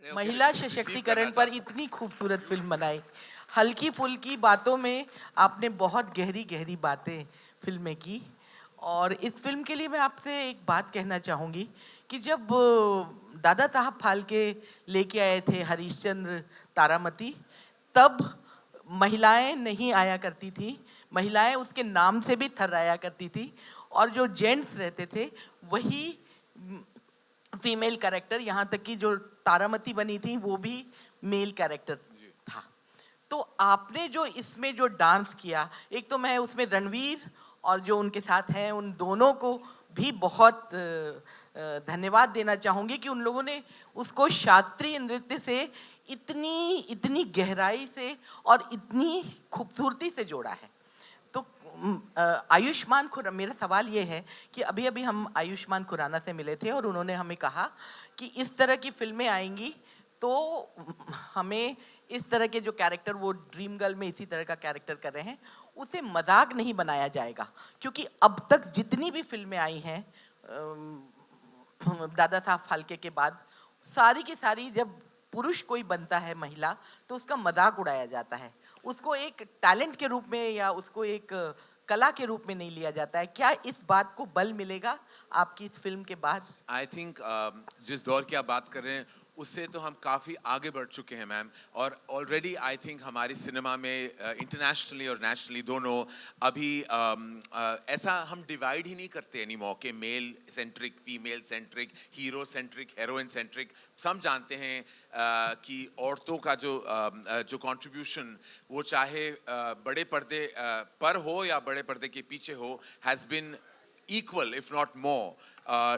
महिला सशक्तिकरण पर इतनी खूबसूरत फिल्म बनाई, हल्की फुल्की बातों में आपने बहुत गहरी गहरी बातें फिल्म में की। और इस फिल्म के लिए मैं आपसे एक बात कहना चाहूँगी कि जब दादा साहब फाल्के लेके आए थे हरिश्चंद्र तारामती, तब महिलाएं नहीं आया करती थी, महिलाएं उसके नाम से भी थर्राया करती थी, और जो जेंट्स रहते थे वही फीमेल कैरेक्टर, यहाँ तक कि जो तारामती बनी थी वो भी मेल कैरेक्टर था। तो आपने जो इसमें जो डांस किया, एक तो मैं उसमें रणवीर और जो उनके साथ हैं उन दोनों को भी बहुत धन्यवाद देना चाहूँगी कि उन लोगों ने उसको शास्त्रीय नृत्य से इतनी इतनी गहराई से और इतनी खूबसूरती से जोड़ा है। तो आयुष्मान खुराना, मेरा सवाल ये है कि अभी अभी हम आयुष्मान खुराना से मिले थे और उन्होंने हमें कहा कि इस तरह की फिल्में आएंगी तो हमें इस तरह के जो कैरेक्टर, वो ड्रीम गर्ल में इसी तरह का कैरेक्टर कर रहे हैं, उसे मजाक नहीं बनाया जाएगा, क्योंकि अब तक जितनी भी फिल्में आई हैं दादा साहब फाल्के के बाद, सारी की सारी जब पुरुष कोई बनता है महिला तो उसका मजाक उड़ाया जाता है, उसको एक टैलेंट के रूप में या उसको एक कला के रूप में नहीं लिया जाता है। क्या इस बात को बल मिलेगा आपकी इस फिल्म के बाद? आई थिंक जिस दौर की आप बात कर रहे हैं उससे तो हम काफ़ी आगे बढ़ चुके हैं मैम, और ऑलरेडी आई थिंक हमारी सिनेमा में इंटरनेशनली और नेशनली दोनों अभी ऐसा हम डिवाइड ही नहीं करते एनी मौके, male centric, female centric, hero centric, heroine centric. सब जानते हैं कि औरतों का जो कंट्रीब्यूशन, वो चाहे बड़े पर्दे पर हो या बड़े पर्दे के पीछे हो, has been equal, if not more,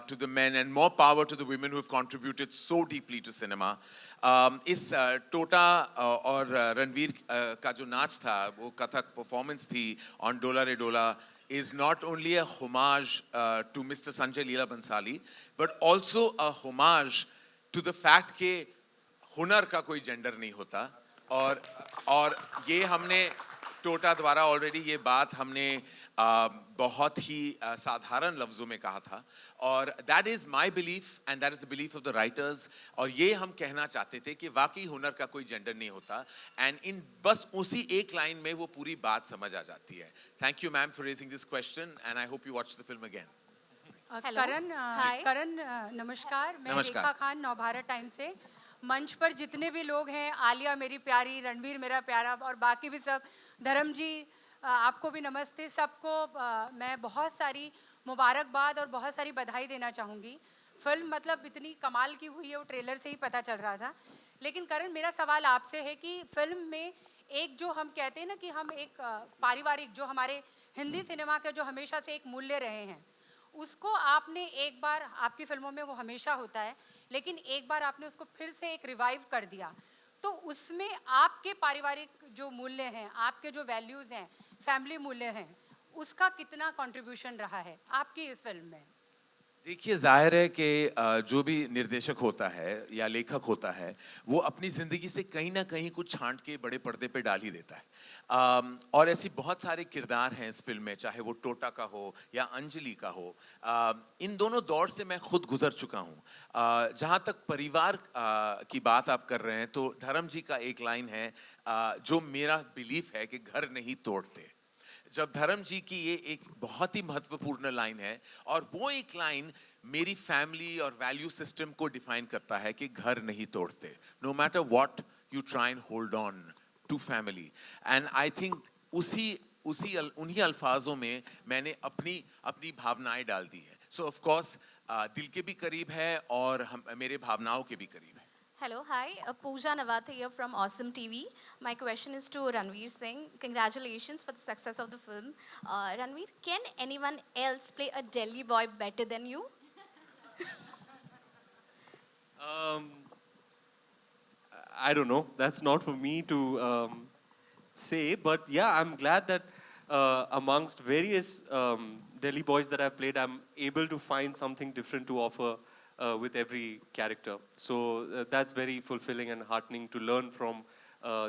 to the men, and more power to the women who have contributed so deeply to cinema. इस टोटा और रणवीर का जो नाच था, वो कथक परफॉर्मेंस थी on डोला रे डोला, is not only a homage to Mr. Sanjay Leela Bansali, but also a homage to the fact कि हुनर का कोई जेंडर नहीं होता। और ये हमने टोटा द्वारा ऑलरेडी ये बात हमने बहुत ही साधारण लफ्ज़ों में कहा था, और that is my belief and that is the belief of the writers. और ये हम कहना चाहते थे कि वाकई हुनर का कोई जेंडर नहीं होता, एंड इन बस उसी एक लाइन में वो पूरी बात समझ आ जाती है। Thank you ma'am for raising this question, and I hope you watch the film again. Karan नमस्कार, मैं रेखा खान नवभारत टाइम से। मंच पर जितने भी लोग हैं, आलिया मेरी प्यारी, रणवीर मेरा प्यारा, और बाकी भी सब, धर्म जी आपको भी नमस्ते। सबको मैं बहुत सारी मुबारकबाद और बहुत सारी बधाई देना चाहूँगी। फिल्म मतलब इतनी कमाल की हुई है, वो ट्रेलर से ही पता चल रहा था। लेकिन करण, मेरा सवाल आपसे है कि फिल्म में एक जो हम कहते हैं ना कि हम एक पारिवारिक, जो हमारे हिंदी सिनेमा के जो हमेशा से एक मूल्य रहे हैं, उसको आपने एक बार, आपकी फिल्मों में वो हमेशा होता है, लेकिन एक बार आपने उसको फिर से एक रिवाइव कर दिया। तो उसमें आपके पारिवारिक जो मूल्य हैं, आपके जो वैल्यूज़ हैं, फैमिली मूल्य हैं, उसका कितना कंट्रीब्यूशन रहा है आपकी इस फिल्म में? देखिए, जाहिर है कि जो भी निर्देशक होता है या लेखक होता है, वो अपनी ज़िंदगी से कहीं ना कहीं कुछ छांट के बड़े पर्दे पे डाल ही देता है। और ऐसी बहुत सारे किरदार हैं इस फिल्म में, चाहे वो टोटा का हो या अंजलि का हो। इन दोनों दौर से मैं खुद गुजर चुका हूँ। जहाँ तक परिवार की बात आप कर रहे हैं, तो धर्म जी का एक लाइन है जो मेरा बिलीफ है कि घर नहीं तोड़ते। जब धर्म जी की ये एक बहुत ही महत्वपूर्ण लाइन है, और वो एक लाइन मेरी फैमिली और वैल्यू सिस्टम को डिफाइन करता है कि घर नहीं तोड़ते, no matter what you try and hold on to family. And I think उन्हीं अल्फाजों में मैंने अपनी भावनाएं डाल दी है। सो ऑफ कोर्स दिल के भी करीब है और मेरे भावनाओं के भी करीब है। Hello, hi, Pooja Nawathe here from Awesome TV. My question is to Ranveer Singh. Congratulations for the success of the film. Ranveer, can anyone else play a Delhi boy better than you? I don't know. That's not for me to say. But yeah, I'm glad that amongst various Delhi boys that I've played, I'm able to find something different to offer with every character. So that's very fulfilling and heartening to learn from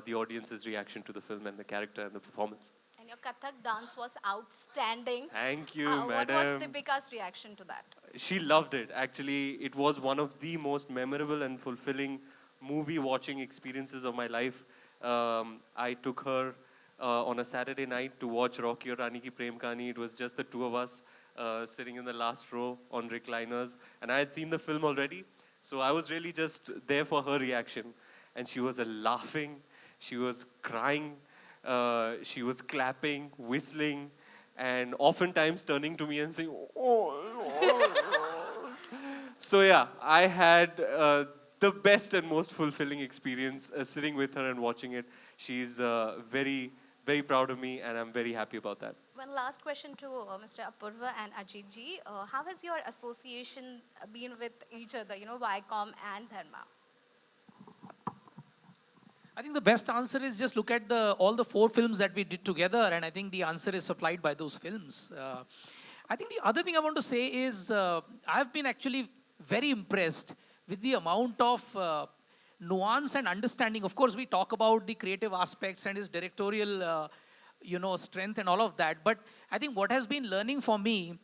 the audience's reaction to the film and the character and the performance. And your Kathak dance was outstanding. Thank you, What madam. was Deepika's reaction to that? She loved it. Actually, it was one of the most memorable and fulfilling movie watching experiences of my life. I took her on a Saturday night to watch Rocky or Rani ki Prem Kahani. It was just the two of us sitting in the last row on recliners. And I had seen the film already. So I was really just there for her reaction. And she was laughing, she was crying, she was clapping, whistling, and oftentimes turning to me and saying, oh. So yeah, I had the best and most fulfilling experience sitting with her and watching it. She's very, very proud of me, and I'm very happy about that. One last question to Mr. Apurva and Ajit ji. How has your association been with each other, Viacom and Dharma? I think the best answer is just look at all the 4 films that we did together, and I think the answer is supplied by those films. I think the other thing I want to say is I've been actually very impressed with the amount of nuance and understanding. Of course, we talk about the creative aspects and his directorial, strength and all of that. But I think what has been learning for me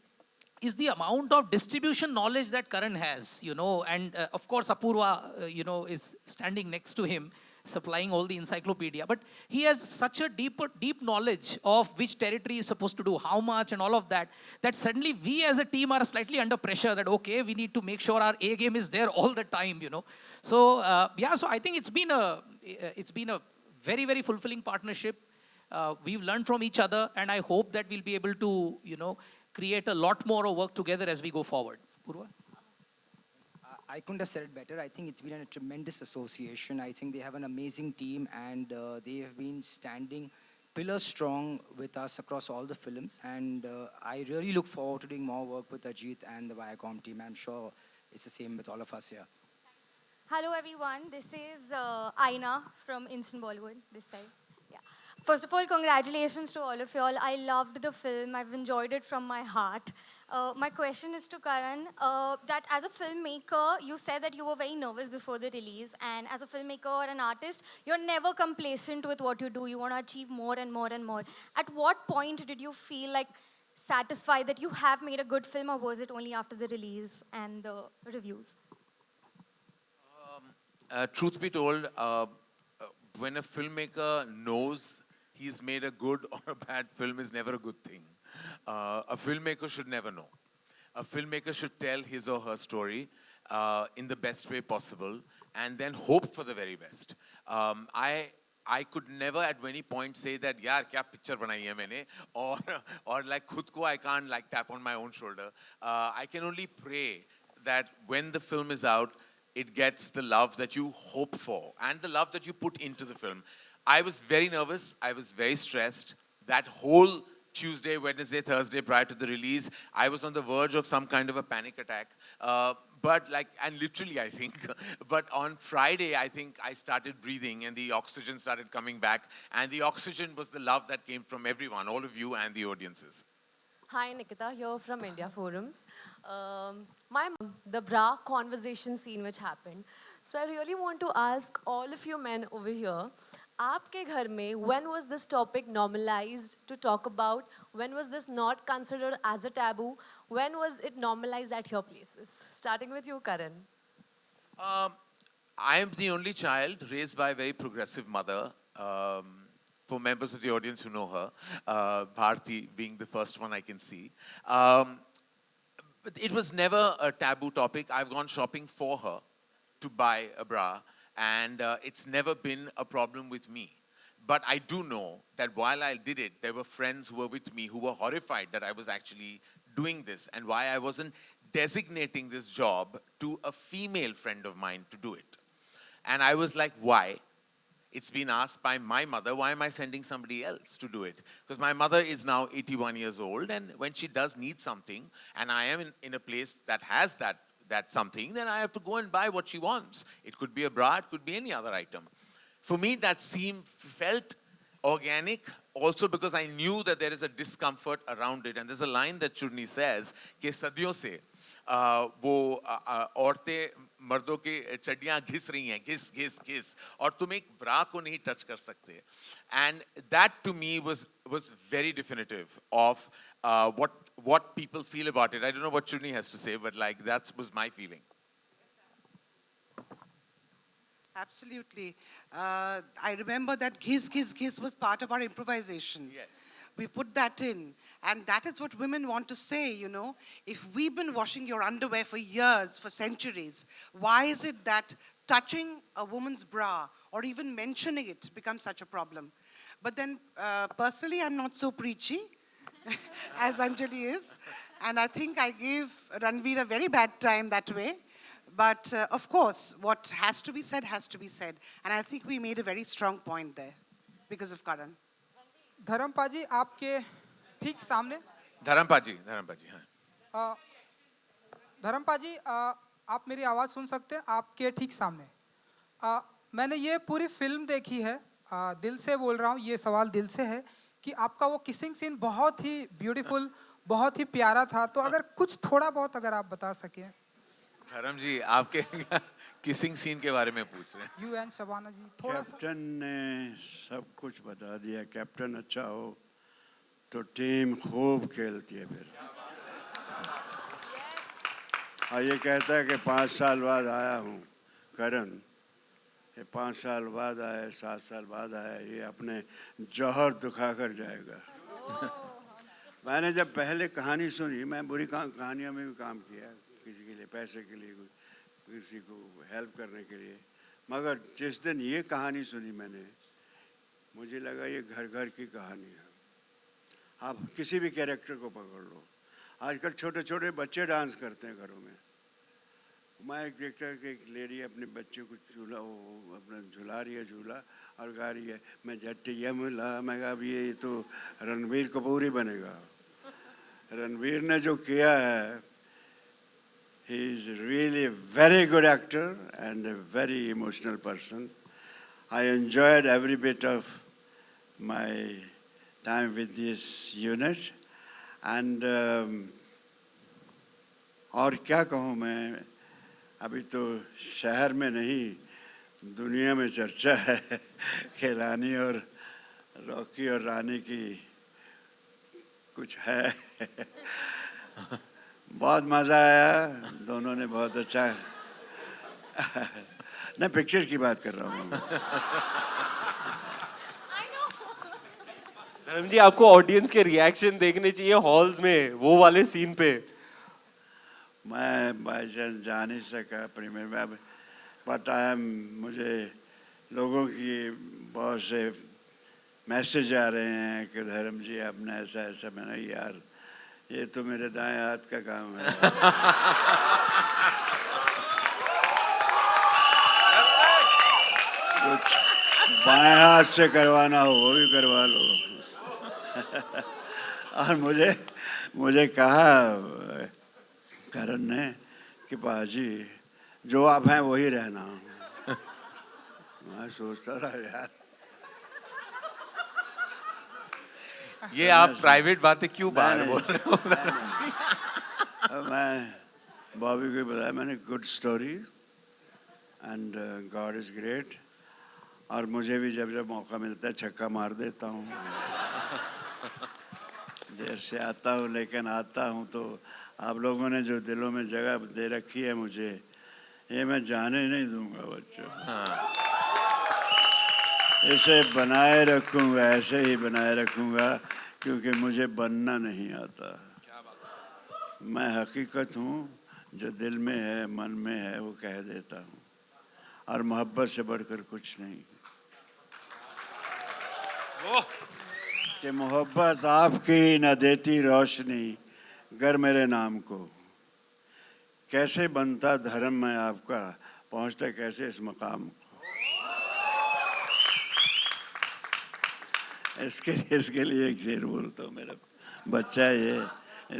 is the amount of distribution knowledge that Karan has, and of course, Apurva, is standing next to him, supplying all the encyclopedia. But he has such a deep knowledge of which territory is supposed to do how much and all of that, that suddenly we as a team are slightly under pressure that, okay, we need to make sure our A game is there all the time, So, so I think it's been a very, very fulfilling partnership. We've learned from each other, and I hope that we'll be able to, create a lot more of work together as we go forward. Purva? I couldn't have said it better. I think it's been a tremendous association. I think they have an amazing team, and they have been standing pillar strong with us across all the films. And I really look forward to doing more work with Ajit and the Viacom team. I'm sure it's the same with all of us here. Hello everyone, this is Aina from Instant Bollywood, this side. Yeah. First of all, congratulations to all of y'all. I loved the film, I've enjoyed it from my heart. My question is to Karan, that as a filmmaker, you said that you were very nervous before the release, and as a filmmaker or an artist, you're never complacent with what you do. You want to achieve more and more and more. At what point did you feel like satisfied that you have made a good film, or was it only after the release and the reviews? Truth be told, when a filmmaker knows he's made a good or a bad film is never a good thing. A filmmaker should never know. A filmmaker should tell his or her story in the best way possible and then hope for the very best. I could never at any point say that, yaar, kya picture banai hai maine, or like khud ko I can't like tap on my own shoulder. I can only pray that when the film is out, it gets the love that you hope for and the love that you put into the film. I was very nervous. I was very stressed. That whole Tuesday, Wednesday, Thursday prior to the release, I was on the verge of some kind of a panic attack. And literally, I think. But on Friday, I think I started breathing and the oxygen started coming back. And the oxygen was the love that came from everyone, all of you and the audiences. Hi, Nikita, here from India Forums. The bra conversation scene which happened. So I really want to ask all of you men over here, aapke ghar mein, when was this topic normalized to talk about? When was this not considered as a taboo? When was it normalized at your places? Starting with you, Karan. I am the only child raised by a very progressive mother. For members of the audience who know her, Bharti being the first one I can see. But it was never a taboo topic. I've gone shopping for her to buy a bra, and it's never been a problem with me. But I do know that while I did it, there were friends who were with me who were horrified that I was actually doing this and why I wasn't designating this job to a female friend of mine to do it. And I was like, why? It's been asked by my mother, why am I sending somebody else to do it? Because my mother is now 81 years old, and when she does need something, and I am in a place that has that something, then I have to go and buy what she wants. It could be a bra, it could be any other item. For me, that felt organic, also because I knew that there is a discomfort around it. And there's a line that Churni says, कि सदियों से वो औरतें मर्दों की चड्डियां घिस रही हैं, घिस, और तुम एक ब्रा को नहीं टच कर सकते. And that to me was very definitive of what people feel about it. I don't know what Churni has to say, but like that was my feeling. Absolutely. I remember that Ghiz was part of our improvisation. Yes. We put that in. And that is what women want to say, you know. If we've been washing your underwear for years, for centuries, why is it that touching a woman's bra or even mentioning it becomes such a problem? But then, personally, I'm not so preachy as Anjali is. And I think I gave Ranveer a very bad time that way. But of course, what has to be said has to be said. And I think we made a very strong point there because of Karan. Dharmapa जी आपके ठीक सामने धर्मपा जी हाँ. धर्मपा जी आप मेरी आवाज़ सुन सकते हैं आपके ठीक सामने मैंने ये पूरी फिल्म देखी है दिल से बोल रहा हूँ ये सवाल दिल से है कि आपका वो किसिंग सीन बहुत ही ब्यूटीफुल बहुत ही प्यारा था तो अगर कुछ थोड़ा बहुत अगर आप बता सकें धर्म जी आपके किसिंग सीन के बारे में पूछ रहे हैं. यू एंड शबाना जी थोड़ा सा कैप्टन ने सब कुछ बता दिया. कैप्टन अच्छा हो तो टीम खूब खेलती है फिर. और ये कहता है कि 5 साल बाद आया हूँ करण. ये 5 साल बाद आया 7 साल बाद आया ये अपने जौहर दिखा कर जाएगा. मैंने जब पहले कहानी सुनी मैं बुरी कहानियों में भी काम किया किसी के लिए पैसे के लिए किसी को हेल्प करने के लिए. मगर जिस दिन ये कहानी सुनी मैंने मुझे लगा ये घर घर की कहानी है. आप किसी भी कैरेक्टर को पकड़ लो. आजकल छोटे छोटे बच्चे डांस करते हैं घरों में. मैं एक देखता कि एक लेडी अपने बच्चे को झूला अपना झुला रही है झूला और गा रही है मैं जट्टी यमला. मैं कहा अब ये तो रणवीर कपूर ही बनेगा. रणवीर ने जो किया है he is really a very good actor and a very emotional person. I enjoyed every bit of my time with this unit and और क्या कहूँ मैं अभी तो शहर में नहीं दुनिया में चर्चा है कि रानी और रॉकी और रानी की कुछ है. बहुत मज़ा आया. दोनों ने बहुत अच्छा मैं पिक्चर की बात कर रहा हूँ. धर्म जी आपको ऑडियंस के रिएक्शन देखने चाहिए हॉल्स में वो वाले सीन पे. मैं बाई चांस जा नहीं सका प्रीमियर में बट मुझे लोगों की बहुत से मैसेज आ रहे हैं कि धर्म जी आपने ऐसा ऐसा. मैंने यार ये तो मेरे दाएं हाथ का काम है. कुछ बाएं हाथ से करवाना हो वो भी करवा लो. और मुझे कहा करण ने कि पाजी जो आप हैं वही रहना. मैं सोचता रहा यार ये आप प्राइवेट बातें क्यों बाहर बोल रहे हो. मैं बॉबी को बताया मैंने good story and God is great. और मुझे भी जब जब मौका मिलता है छक्का मार देता हूँ. देर से आता हूँ लेकिन आता हूँ तो आप लोगों ने जो दिलों में जगह दे रखी है मुझे ये मैं जाने नहीं दूंगा बच्चों. इसे बनाए रखूंगा ऐसे ही बनाए रखूंगा क्योंकि मुझे बनना नहीं आता. मैं हकीकत हूँ जो दिल में है मन में है वो कह देता हूँ और मोहब्बत से बढ़कर कुछ नहीं. कि मोहब्बत आपकी न देती रोशनी गर मेरे नाम को. कैसे बनता धर्म मैं आपका पहुँचता कैसे इस मकाम को. इसके लिए एक शेर बोलता हूँ. मेरा बच्चा है ये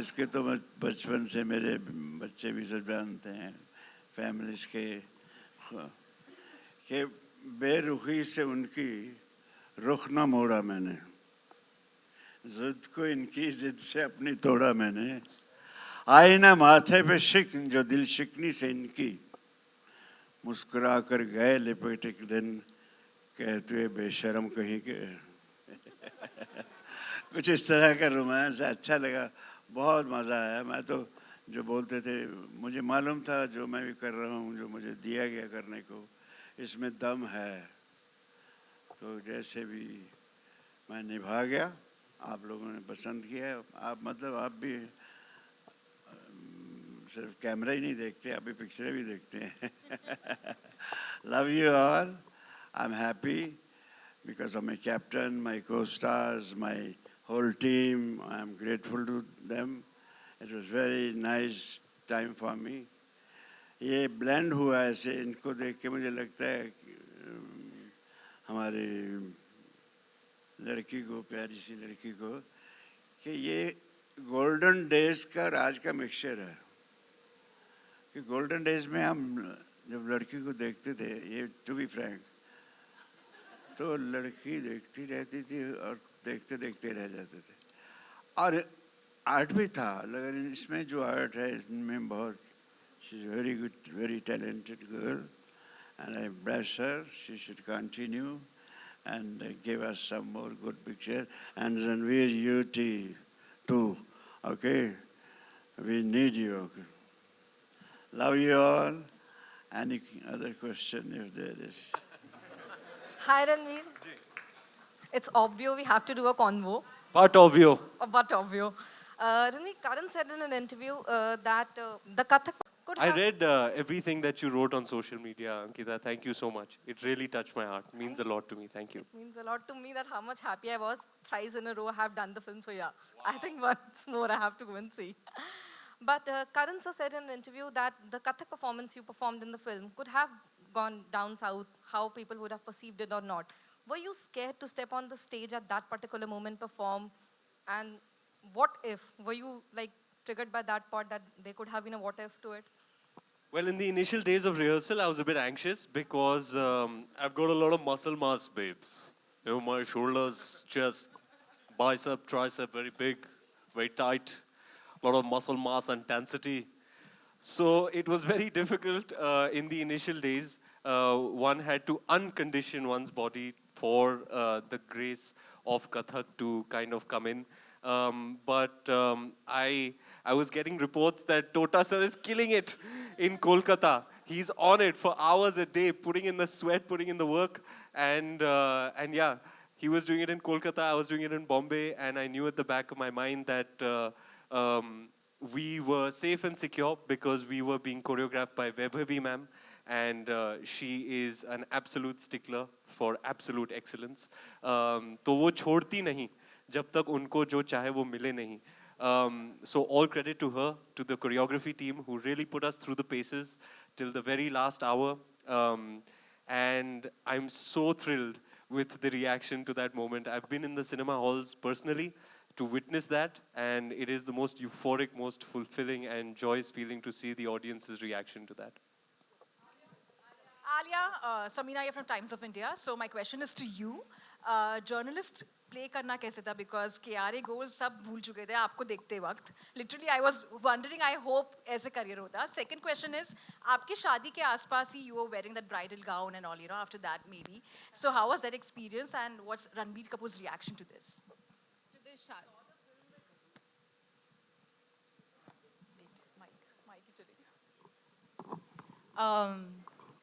इसके तो मैं बचपन से मेरे बच्चे भी सब जानते हैं फैमिलीज के बेरुखी से उनकी रुख न मोड़ा मैंने. जिद को इनकी जिद से अपनी तोड़ा मैंने. आईना माथे पे शिकन जो दिल शिकनी से इनकी मुस्कुरा कर गए लिपट एक दिन कहते बेशरम कहीं के. कुछ इस तरह का रोमांस अच्छा लगा. बहुत मज़ा आया. मैं तो जो बोलते थे मुझे मालूम था जो मैं भी कर रहा हूँ जो मुझे दिया गया करने को इसमें दम है। तो जैसे भी मैं निभा गया, आप लोगों ने पसंद किया। आप मतलब आप भी सिर्फ कैमरा ही नहीं देखते, आप भी पिक्चरें भी देखते हैं। Love you all. I am happy because of my captain, my co-stars, my whole team. I am grateful to them. It was very nice time for me. ये blend हुआ ऐसे, इनको देख के मुझे लगता है हमारी लड़की को, प्यारी सी लड़की को, कि ये गोल्डन डेज का राज का मिक्सचर है। कि गोल्डन डेज में हम जब लड़की को देखते थे, ये टू बी फ्रैंक, तो लड़की देखती रहती थी और देखते देखते रह जाते थे। और आर्ट भी था, लेकिन इसमें जो आर्ट है इसमें बहुत, she is very good, very talented girl and I bless her, she should continue and give us some more good picture. And Ranveer, you too, okay? We need you, okay? Love you all. Any other question if there is? Hi Ranveer. It's obvious we have to do a convo. But obvious. But obvious. Ranveer, Karan said in an interview that the Kathak could I have... read everything that you wrote on social media, Ankita. Thank you so much. It really touched my heart. It means a lot to me. Thank you. It means a lot to me that how much happy I was. Thrice in a row I have done the film, so yeah. Wow. I think once more I have to go and see. But Karan sir said in an interview that the Kathak performance you performed in the film could have gone down south, how people would have perceived it or not. Were you scared to step on the stage at that particular moment, perform? And what if? Were you like triggered by that part that there could have been a what if to it? Well, in the initial days of rehearsal, I was a bit anxious because I've got a lot of muscle mass, babes. You know, my shoulders, chest, bicep, tricep, very big, very tight. A lot of muscle mass and density. So it was very difficult in the initial days. One had to uncondition one's body for the grace of Kathak to kind of come in. But I was getting reports that Tota sir is killing it in Kolkata. He's on it for hours a day, putting in the sweat, putting in the work. And yeah, he was doing it in Kolkata, I was doing it in Bombay, and I knew at the back of my mind that we were safe and secure because we were being choreographed by Vaibhavi ma'am. And she is an absolute stickler for absolute excellence. तो वो छोड़ती नहीं जब तक उनको जो चाहे वो मिले नहीं. So all credit to her, to the choreography team who really put us through the paces till the very last hour. And I'm so thrilled with the reaction to that moment. I've been in the cinema halls personally to witness that, and it is the most euphoric, most fulfilling and joyous feeling to see the audience's reaction to that. Alia, Samina here from Times of India. So my question is to you. Journalist play करना कैसे था? Because KRA goals सब भूल चुके थे आपको देखते वक्त. Literally, I was wondering. I hope ऐसे career होता. Second question is, आपकी शादी के आसपास ही you were wearing that bridal gown and all, you know, after that maybe. So how was that experience, and what's Ranveer Kapoor's reaction to this? To this shadi.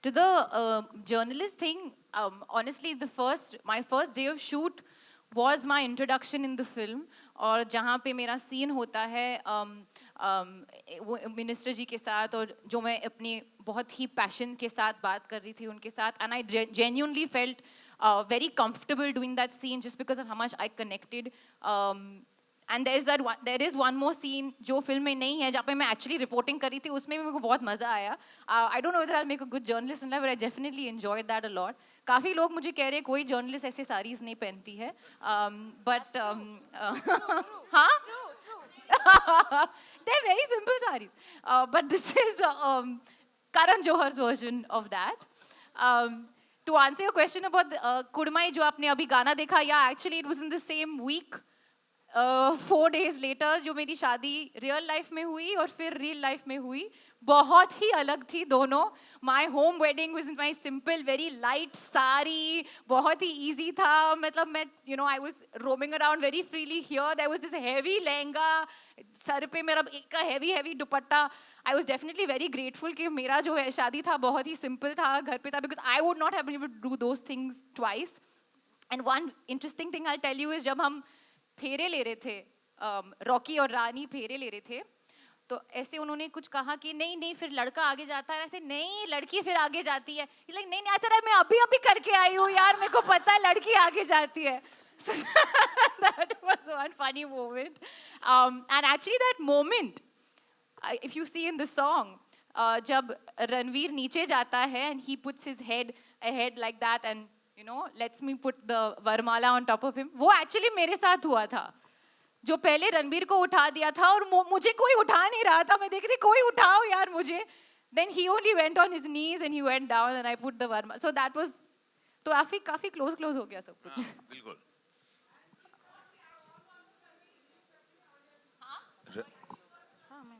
To the journalist thing, honestly, my first day of shoot was my introduction in the film. और जहाँ पे मेरा scene होता है minister जी के साथ, और जो मैं अपनी बहुत ही passion के साथ बात कर रही थी उनके साथ, and I genuinely felt very comfortable doing that scene just because of how much I connected. And there is one more scene जो फिल्म में नहीं है, जहाँ पे मैं actually reporting कर रही थी, उसमें भी मेरे को बहुत मज़ा आया. I don't know whether I'll make a good journalist in life, but I definitely enjoyed that a lot. काफ़ी लोग मुझे कह रहे हैं कोई journalist ऐसे sarees नहीं पहनती है, but हाँ, they're very simple sarees. But this is Karan Johar's version of that. To answer your question about Kudmai जो आपने अभी गाना देखा, yeah, actually it was in the same week. 4 days later जो मेरी शादी रियल लाइफ में हुई और फिर रियल लाइफ में हुई, बहुत ही अलग थी दोनों. My home wedding was my simple very light sari, बहुत ही ईजी था. मतलब मैं I was roaming around very freely here. There was this heavy lehenga, सर पे मेरा एक heavy dupatta. I was definitely very grateful कि मेरा जो है शादी था बहुत ही सिंपल था, घर पे था, because I would not have been able to do those things twice. And one interesting thing I tell you is, जब हम फेरे ले रहे थे, रॉकी और रानी फेरे ले रहे थे, तो ऐसे उन्होंने कुछ कहा कि नहीं नहीं फिर लड़का आगे जाता है, ऐसे नहीं लड़की फिर आगे जाती है. नहीं नहीं ऐसा मैं अभी करके आई हूँ यार, मेरे को पता है लड़की आगे जाती है. So that was one funny moment. And actually that moment, if you see in the song, जब रणवीर नीचे जाता है and he puts his head ahead like that and lets me put the वरमाला on top of him, वो actually मेरे साथ हुआ था. जो पहले रणबीर को उठा दिया था और मुझे कोई उठा नहीं रहा था, मैं देखी थी कोई उठाओ यार मुझे. Then he only went on his knees and he went down and I put the varma. So that was, तो काफी close हो गया सब कुछ. बिल्कुल.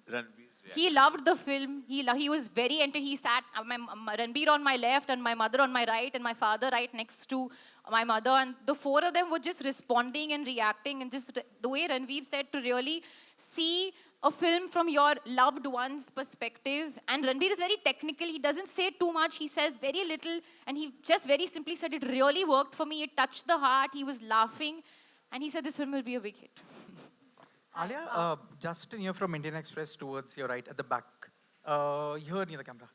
Ranbir. He loved the film. He was very into. He sat Ranveer on my left and my mother on my right and my father right next to my mother, and the four of them were just responding and reacting, and just the way Ranveer said to really see a film from your loved one's perspective. And Ranveer is very technical. He doesn't say too much. He says very little, and he just very simply said it really worked for me. It touched the heart. He was laughing, and he said this film will be a big hit. Alia, Justin here from Indian Express towards your right at the back. Here near the camera.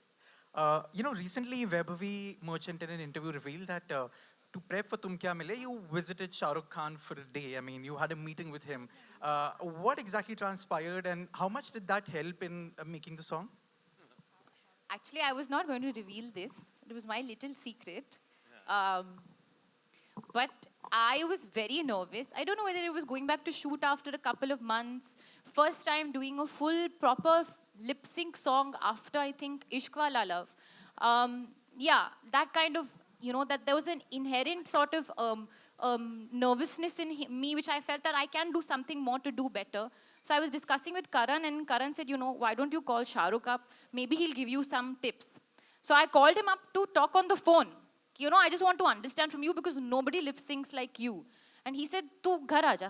Recently Vaibhavi Merchant in an interview revealed that to prep for Tum Kya Mile, you visited Shah Rukh Khan for a day. I mean, you had a meeting with him. What exactly transpired and how much did that help in making the song? Actually, I was not going to reveal this. It was my little secret. But I was very nervous. I don't know whether it was going back to shoot after a couple of months. First time doing a full, proper lip sync song after, I think, Ishq Wala Love. That kind of, that there was an inherent sort of nervousness in me, which I felt that I can do something more to do better. So I was discussing with Karan, and Karan said, why don't you call Shah Rukh up? Maybe he'll give you some tips. So I called him up to talk on the phone. I just want to understand from you because nobody lip syncs like you. And he said, "Tu ghar aaja.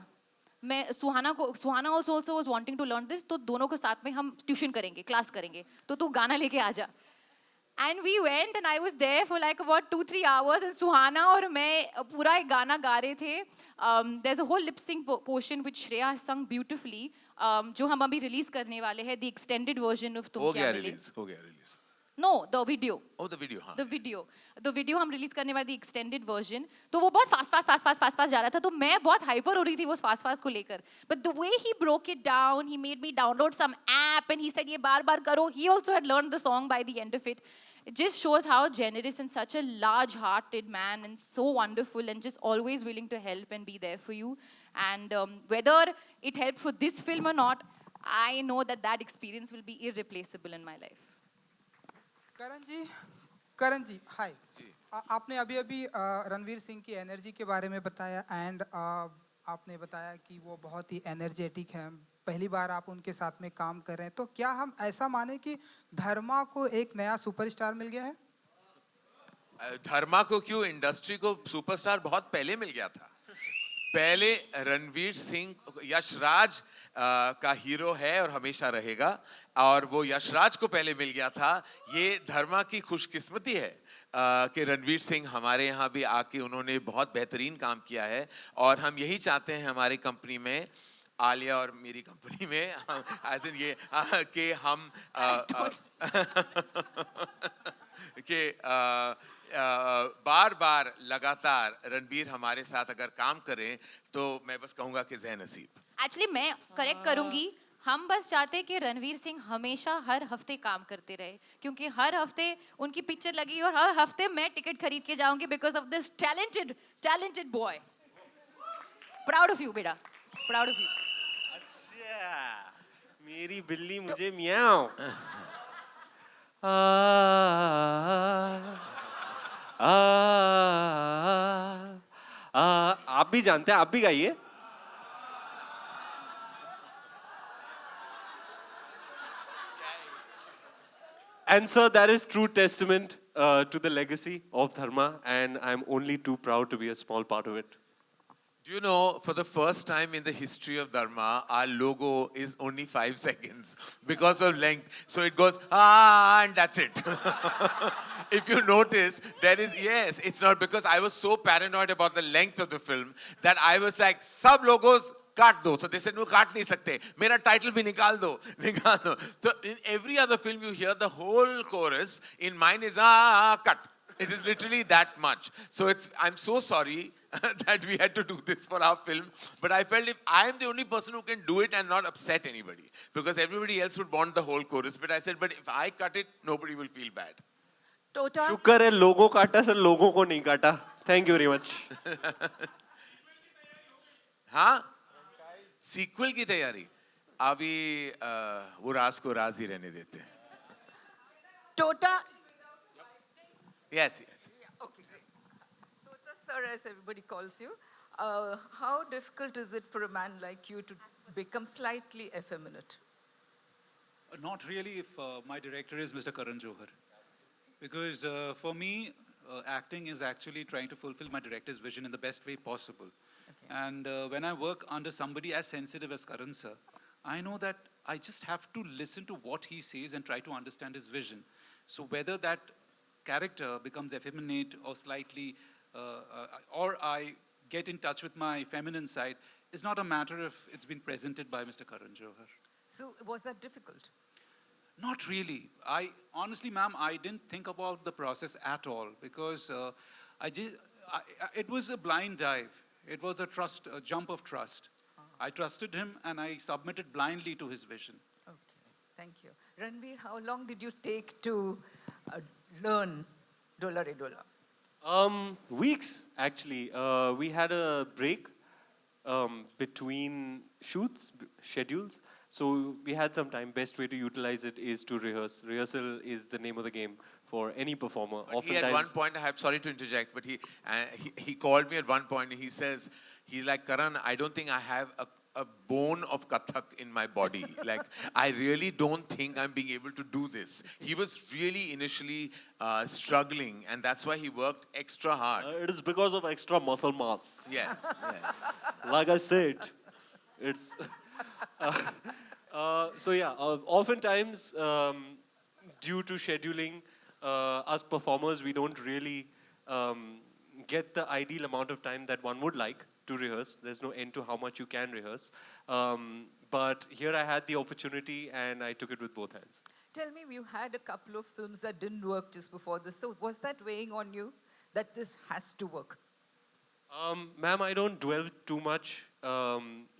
Suhana also was wanting to learn this. तो दोनों को साथ में हम tuition करेंगे, class करेंगे. तो तू गाना लेके आजा." And we went and I was there for like about 2-3 hours and Suhana और मैं पूरा एक गाना गा रहे थे. There's a whole lip sync portion which Shreya has sung beautifully. जो हम अभी release करने वाले हैं, the extended version of तुम क्या मिले. हो गया release. No, the video. Oh, the video, हाँ. The video हम release करने वाले the extended version. तो वो बहुत fast जा रहा था. तो मैं बहुत hyper हो रही थी वो fast को लेकर. But the way he broke it down, he made me download some app and he said ये बार करो. He also had learned the song by the end of it. It just shows how generous and such a large-hearted man and so wonderful and just always willing to help and be there for you. And whether it helped for this film or not, I know that experience will be irreplaceable in my life. करण जी हाय. आपने अभी रणवीर सिंह की energy के बारे में बताया and आपने बताया कि वो बहुत ही एनर्जेटिक हैं. पहली बार आप उनके साथ में काम कर रहे हैं, तो क्या हम ऐसा माने कि धर्मा को एक नया सुपरस्टार मिल गया है? धर्मा को क्यों, इंडस्ट्री को सुपरस्टार बहुत पहले मिल गया था. पहले रणवीर सिंह यशराज का हीरो है और हमेशा रहेगा, और वो यशराज को पहले मिल गया था. ये धर्मा की खुशकिस्मती है कि रणवीर सिंह हमारे यहाँ भी आके उन्होंने बहुत बेहतरीन काम किया है. और हम यही चाहते हैं हमारी कंपनी में, आलिया और मेरी कंपनी में, एज इन ये कि हम कि बार लगातार रणवीर हमारे साथ अगर काम करें तो मैं बस कहूँगा कि ज़ह नसीब. एक्चुअली मैं करेक्ट करूंगी, हम बस चाहते कि रणवीर सिंह हमेशा हर हफ्ते काम करते रहे, क्योंकि हर हफ्ते उनकी पिक्चर लगी और हर हफ्ते मैं टिकट खरीद के जाऊंगी because of this talented boy. Proud of you बेटा, प्राउड ऑफ यू. अच्छा, मेरी बिल्ली मुझे मियाओ. आप भी जानते हैं, आप भी गाइए. And sir, that is true testament to the legacy of Dharma, and I'm only too proud to be a small part of it. Do you know, for the first time in the history of Dharma, our logo is only 5 seconds because of length. So it goes, and that's it. If you notice, there is, yes, it's not because I was so paranoid about the length of the film that I was like, sub logos, काट दो. So they said, no, काट नहीं सकते. मेरा title भी निकाल दो. निकाल दो. So in every other film you hear the whole chorus. In mine is, cut. It is literally that much. So I'm so sorry that we had to do this for our film. But I felt if I am the only person who can do it and not upset anybody, because everybody else would want the whole chorus. But I said, but if I cut it, nobody will feel bad. Tota? शुक्र है लोगों काटा sir लोगों को नहीं काटा. Thank you very much. हाँ? Sequel की तैयारी अभी वो राज को राज ही रहने देते हैं. Tota? Yes, yes. Okay, great. Tota sir, as everybody calls you, how difficult is it for a man like you to become slightly effeminate? Not really if my director is Mr. Karan Johar. Because for me, acting is actually trying to fulfill my director's vision in the best way possible. Okay. And when I work under somebody as sensitive as Karan sir, I know that I just have to listen to what he says and try to understand his vision. So whether that character becomes effeminate or slightly, or I get in touch with my feminine side, is not a matter if it's been presented by Mr. Karan Johar. So was that difficult? Not really. Honestly, ma'am, I didn't think about the process at all because it was a blind dive. It was a jump of trust. I trusted him and I submitted blindly to his vision. Okay, thank you. Ranveer, how long did you take to learn Dola Re Dola? Weeks, actually. We had a break between schedules. So we had some time. Best way to utilize it is to rehearse. Rehearsal is the name of the game for any performer. But he at one point, sorry to interject, but he called me at one point and he says, he's like, Karan, I don't think I have a bone of Kathak in my body. Like, I really don't think I'm being able to do this. He was really initially struggling, and that's why he worked extra hard. It is because of extra muscle mass. Yeah. Like I said, it's... so yeah, oftentimes due to scheduling, us performers, we don't really get the ideal amount of time that one would like to rehearse. There's no end to how much you can rehearse. But here I had the opportunity and I took it with both hands. Tell me, you had a couple of films that didn't work just before this. So was that weighing on you that this has to work? Ma'am, I don't dwell too much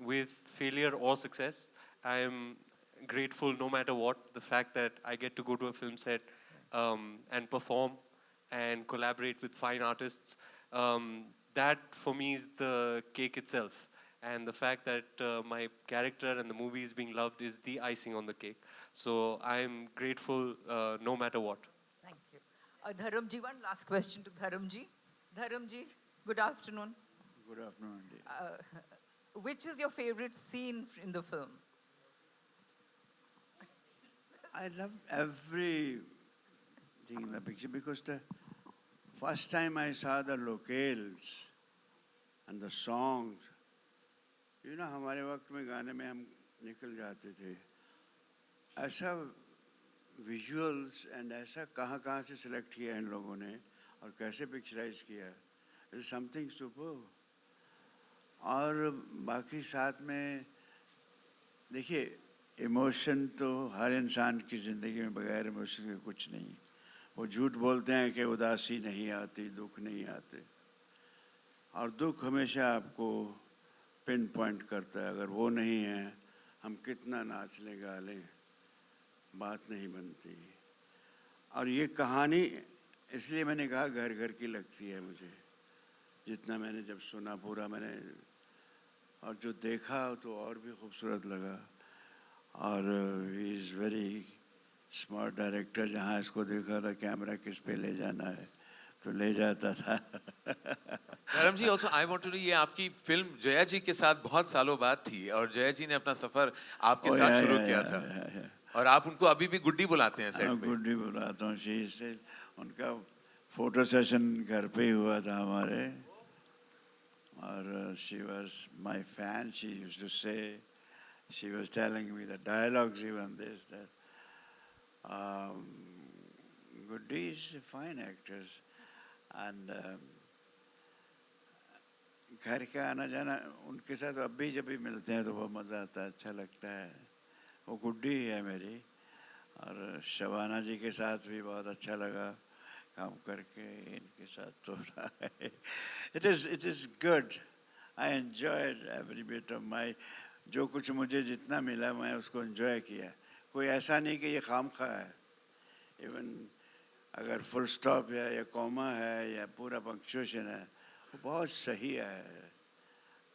with failure or success. I am grateful no matter what, the fact that I get to go to a film set and perform and collaborate with fine artists. That for me is the cake itself. And the fact that my character and the movie is being loved is the icing on the cake. So I'm grateful no matter what. Thank you. Dharamji, one last question to Dharamji. Dharamji, good afternoon. Good afternoon. Which is your favorite scene in the film? I love everything in the picture because the first time I saw the locales and the songs, you know, हमारे वक्त में गाने में हम निकल जाते थे. ऐसा visuals and ऐसा कहाँ से select किया इन लोगों ने और कैसे picturize किया, it's something superb. और बाकी साथ में देखिए इमोशन तो हर इंसान की ज़िंदगी में बगैर इमोशन के कुछ नहीं. वो झूठ बोलते हैं कि उदासी नहीं आती, दुख नहीं आते, और दुख हमेशा आपको पिन पॉइंट करता है. अगर वो नहीं है, हम कितना नाच लें गा लें, बात नहीं बनती. और ये कहानी इसलिए मैंने कहा घर घर की लगती है मुझे. जितना मैंने जब सुना पूरा मैंने और जो देखा तो और भी खूबसूरत लगा. और he is very smart director. जहाँ इसको देखा था कैमरा किस पे ले जाना है तो ले जाता था. धर्म जी, also I want to know, ये आपकी फिल्म जया जी के साथ बहुत सालों बाद थी और जया जी ने अपना सफर आपके साथ शुरू किया था. और आप उनको अभी भी गुड्डी बुलाते हैं सेट पे? गुड्डी बुलाता हूँ। शी से उनका फोटो सेशन घर पे ही हुआ था हमारे, और she was my fan. She used to say, she was telling me the dialogues, even this, that Goody is a fine actress, and घर का आना जाना उनके साथ अब भी जब भी मिलते हैं तो बहुत मज़ा आता है, अच्छा लगता है। वो गुड्डी ही है मेरी, और शबाना जी के साथ भी बहुत अच्छा लगा काम करके, इनके साथ तो रहा है। It is good. I enjoyed every bit of my, जो कुछ मुझे जितना मिला मैं उसको enjoy किया। कोई ऐसा नहीं कि ये खामखा है। Even अगर full stop है या comma है या पूरा punctuation है, वो बहुत सही है।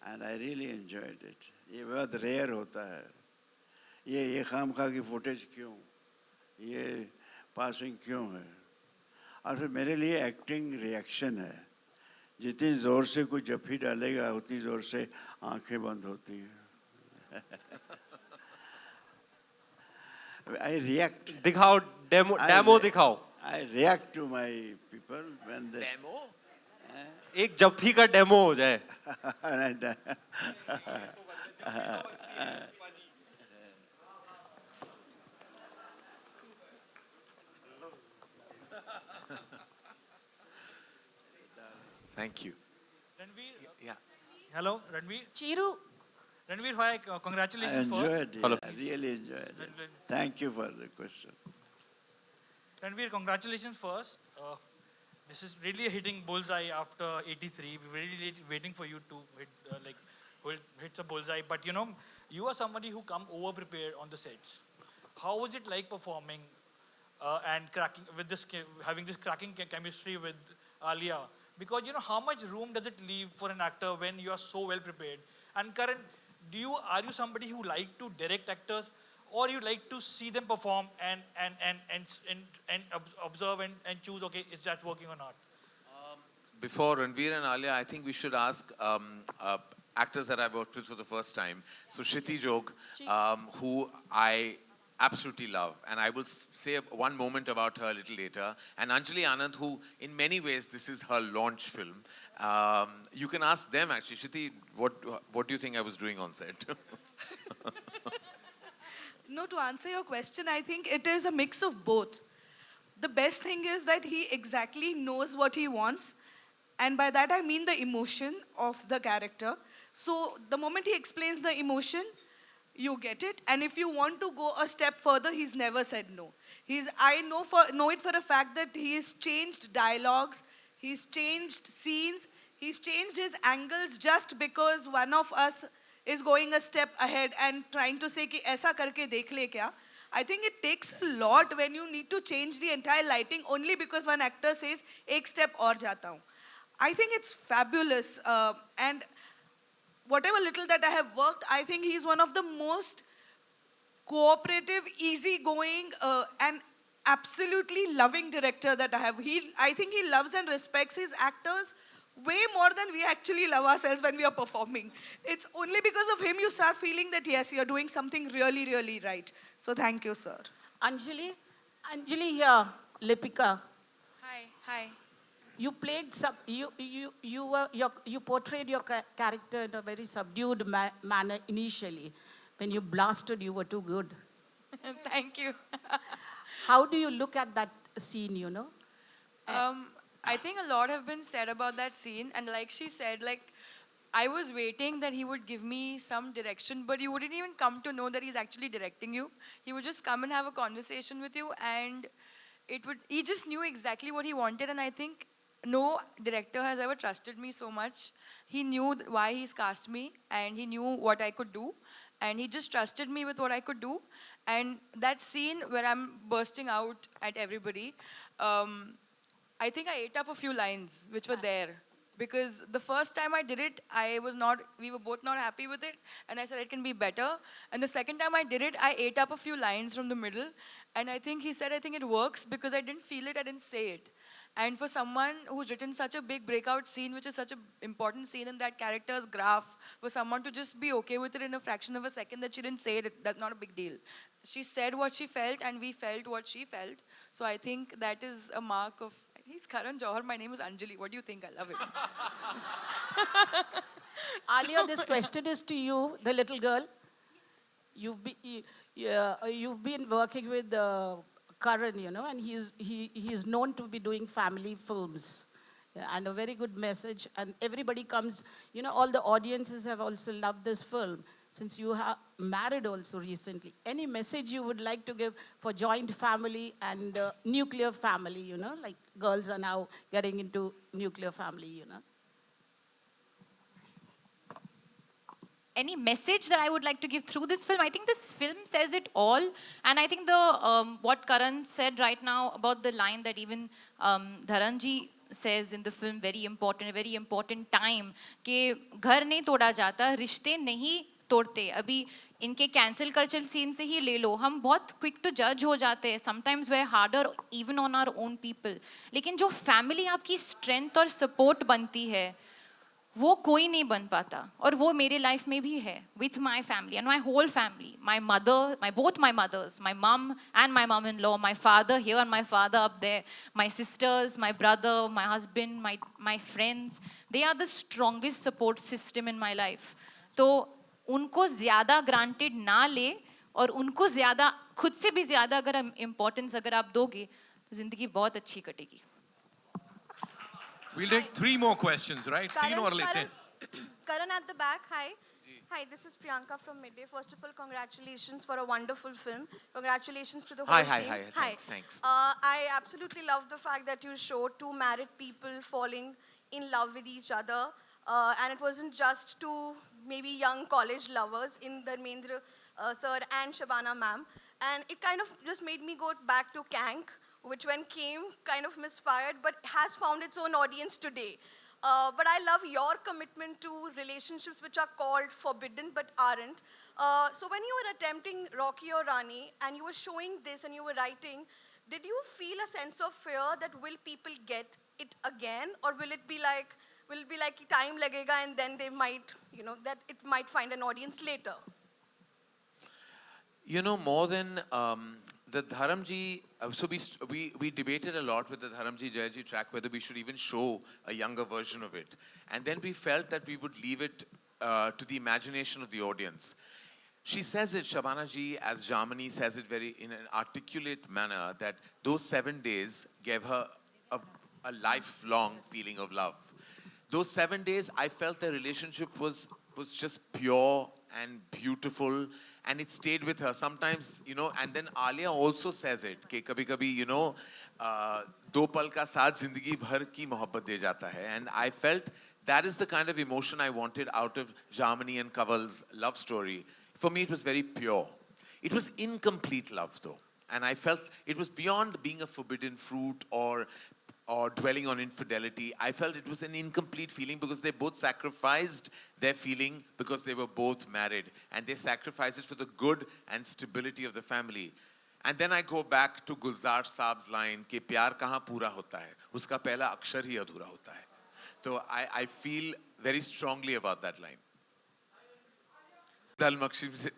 And I really enjoyed it. ये बहुत rare होता है। ये खामखा की footage क्यों? ये passing क्यों है? और फिर मेरे लिए एक्टिंग रिएक्शन है। जितनी ज़ोर से कोई जफ्फी डालेगा उतनी ज़ोर से आंखें बंद होती हैं। I react. दिखाओ, डेमो दिखाओ। I react to my people when they. Demo? एक जफ्फी का डेमो हो जाए। Thank you. Ranveer. Yeah. Hello, Ranveer. Chiru. Ranveer, hi, I congratulations enjoyed first. it. I really enjoyed it. Thank you for the question. Ranveer, congratulations first. This is really a hitting bullseye after 83. We were really waiting for you to hit a bullseye. But you know, you are somebody who come over prepared on the sets. How was it like performing and cracking with this, having this cracking chemistry with Alia? Because you know how much room does it leave for an actor when you are so well prepared? And Karan, are you somebody who like to direct actors, or you like to see them perform and observe and choose, okay, is that working or not? Before Ranveer and Alia, I think we should ask actors that I've worked with for the first time. So Shiti Jog, who I absolutely love, and I will say one moment about her a little later. And Anjali Anand, who in many ways this is her launch film. You can ask them actually. Shiti, what do you think I was doing on set? No, to answer your question, I think it is a mix of both. The best thing is that he exactly knows what he wants, and by that I mean the emotion of the character. So the moment he explains the emotion, you get it. And if you want to go a step further, he's never said no. I know it for a fact that he's changed dialogues, he's changed scenes, he's changed his angles just because one of us is going a step ahead and trying to say कि ऐसा करके देख ले क्या. I think it takes a lot when you need to change the entire lighting only because one actor says एक step और जाता हूँ. I think it's fabulous, and whatever little that I have worked, I think he's one of the most cooperative, easygoing, and absolutely loving director that I have. I think he loves and respects his actors way more than we actually love ourselves when we are performing. It's only because of him you start feeling that yes, you're doing something really, really right. So thank you, sir. Anjali here, Lipika. Hi. You played you portrayed your character in a very subdued manner initially. When you blasted, you were too good. Thank you. How do you look at that scene, you know? I think a lot have been said about that scene, and like she said, I was waiting that he would give me some direction, but he wouldn't even come to know that he's actually directing you. He would just come and have a conversation with you, and he just knew exactly what he wanted, and I think no director has ever trusted me so much. He knew why he's cast me, and he knew what I could do, and he just trusted me with what I could do. And that scene where I'm bursting out at everybody, I think I ate up a few lines which were there. Because the first time I did it, we were both not happy with it. And I said it can be better. And the second time I did it, I ate up a few lines from the middle. And I think he said, I think it works because I didn't feel it, I didn't say it. And for someone who's written such a big breakout scene, which is such an important scene in that character's graph, for someone to just be okay with it in a fraction of a second that she didn't say it, that's not a big deal. She said what she felt and we felt what she felt. So I think that is a mark of, he's Karan Johar, my name is Anjali. What do you think? I love it. Alia, this question is to you, the little girl. You've been working with Karan, you know, and he's known to be doing family films. Yeah, and a very good message. And everybody comes, you know, all the audiences have also loved this film. Since you have married also recently, any message you would like to give for joint family and nuclear family, you know, like girls are now getting into nuclear family, you know? Any message that I would like to give through this film? I think this film says it all. And I think what Karan said right now about the line that even Dharanji says in the film, very important time, कि घर नहीं तोड़ा जाता, रिश्ते नहीं तोड़ते. अभी इनके cancel culture scene से ही ले लो, हम बहुत quick to judge हो जाते हैं. Sometimes we're harder even on our own people. लेकिन जो family आपकी strength और support बनती है, वो कोई नहीं बन पाता. और वो मेरे life में भी है. With my family and my whole family, my mother, both my mothers, my mom and my mom-in-law, my father here and my father up there, my sisters, my brother, my husband, my friends, they are the strongest support system in my life. तो उनको ज़्यादा granted ना ले और उनको ज़्यादा खुद से भी ज़्यादा अगर importance अगर आप दोगे तो ज़िंदगी बहुत अच्छी कटेगी. We'll take 3 more questions, right? Karan at the back, hi. Hi, this is Priyanka from Midday. First of all, congratulations for a wonderful film. Congratulations to the whole team. Hi. Thanks. I absolutely love the fact that you showed 2 married people falling in love with each other. And it wasn't just 2 maybe young college lovers in Dharmendra sir and Shabana ma'am. And it kind of just made me go back to Kank, which when came kind of misfired, but has found its own audience today. But I love your commitment to relationships which are called forbidden but aren't. So when you were attempting Rocky or Rani and you were showing this and you were writing, did you feel a sense of fear that will people get it again, or will it be like time lagega and then they might, you know, that it might find an audience later? You know, more than the Dharamji, so we debated a lot with the Dharamji Jayaji track whether we should even show a younger version of it. And then we felt that we would leave it to the imagination of the audience. She says it, Shabana ji, as Jamani says it very in an articulate manner, that those 7 days gave her a lifelong feeling of love. Those 7 days, I felt the relationship was just pure and beautiful, and it stayed with her. Sometimes, you know, and then Alia also says it, कि कभी-कभी, you know, 2 पल का साथ जिंदगी भर की मोहब्बत दे जाता है. And I felt that is the kind of emotion I wanted out of Jamani and Kaval's love story. For me, it was very pure. It was incomplete love, though. And I felt it was beyond being a forbidden fruit or dwelling on infidelity. I felt it was an incomplete feeling because they both sacrificed their feeling because they were both married. And they sacrificed it for the good and stability of the family. And then I go back to Gulzar Saab's line, कि प्यार कहाँ पूरा होता है, उसका पहला अक्षर ही अधूरा होता है. So I feel very strongly about that line. Dal Makshim se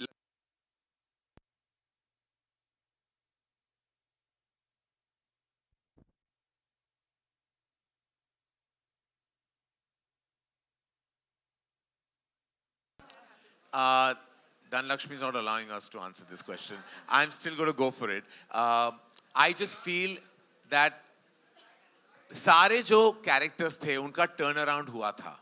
Dhanlakshmi is not allowing us to answer this question. I'm still going to go for it. I just feel that सारे जो characters थे उनका turn around हुआ था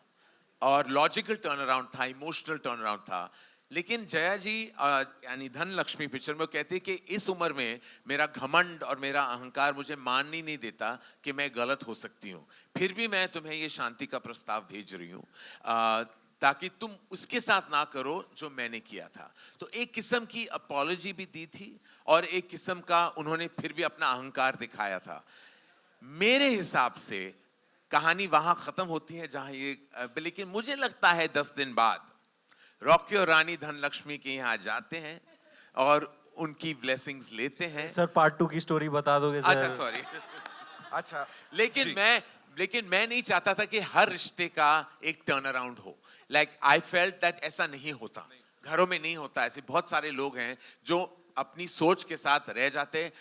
और logical turn around था, emotional turn around था. लेकिन जया जी यानी धनलक्ष्मी पिक्चर में कहते हैं कि इस उम्र में मेरा घमंड और मेरा अहंकार मुझे मान नहीं देता कि मैं गलत हो सकती हूँ. फिर भी मैं तुम्हें ये शांति का प्रस्ताव भेज रही हूँ ताकि तुम उसके साथ ना करो जो मैंने किया था. तो एक किस्म की अपॉलॉजी भी दी थी और एक किस्म का उन्होंने फिर भी अपना अहंकार दिखाया था. मेरे हिसाब से कहानी वहां खत्म होती है जहां ये, लेकिन मुझे लगता है 10 दिन बाद रॉकी और रानी धनलक्ष्मी के यहाँ जाते हैं और उनकी ब्लेसिंग्स लेते हैं. सर पार्ट 2 की स्टोरी बता दोगे सर? अच्छा सॉरी. अच्छा लेकिन मैं नहीं चाहता था कि हर रिश्ते का एक टर्न अराउंड हो. लाइक आई फेल्ट दैट ऐसा नहीं होता, घरों में नहीं होता. ऐसे बहुत सारे लोग हैं जो अपनी सोच के साथ रह जाते हैं.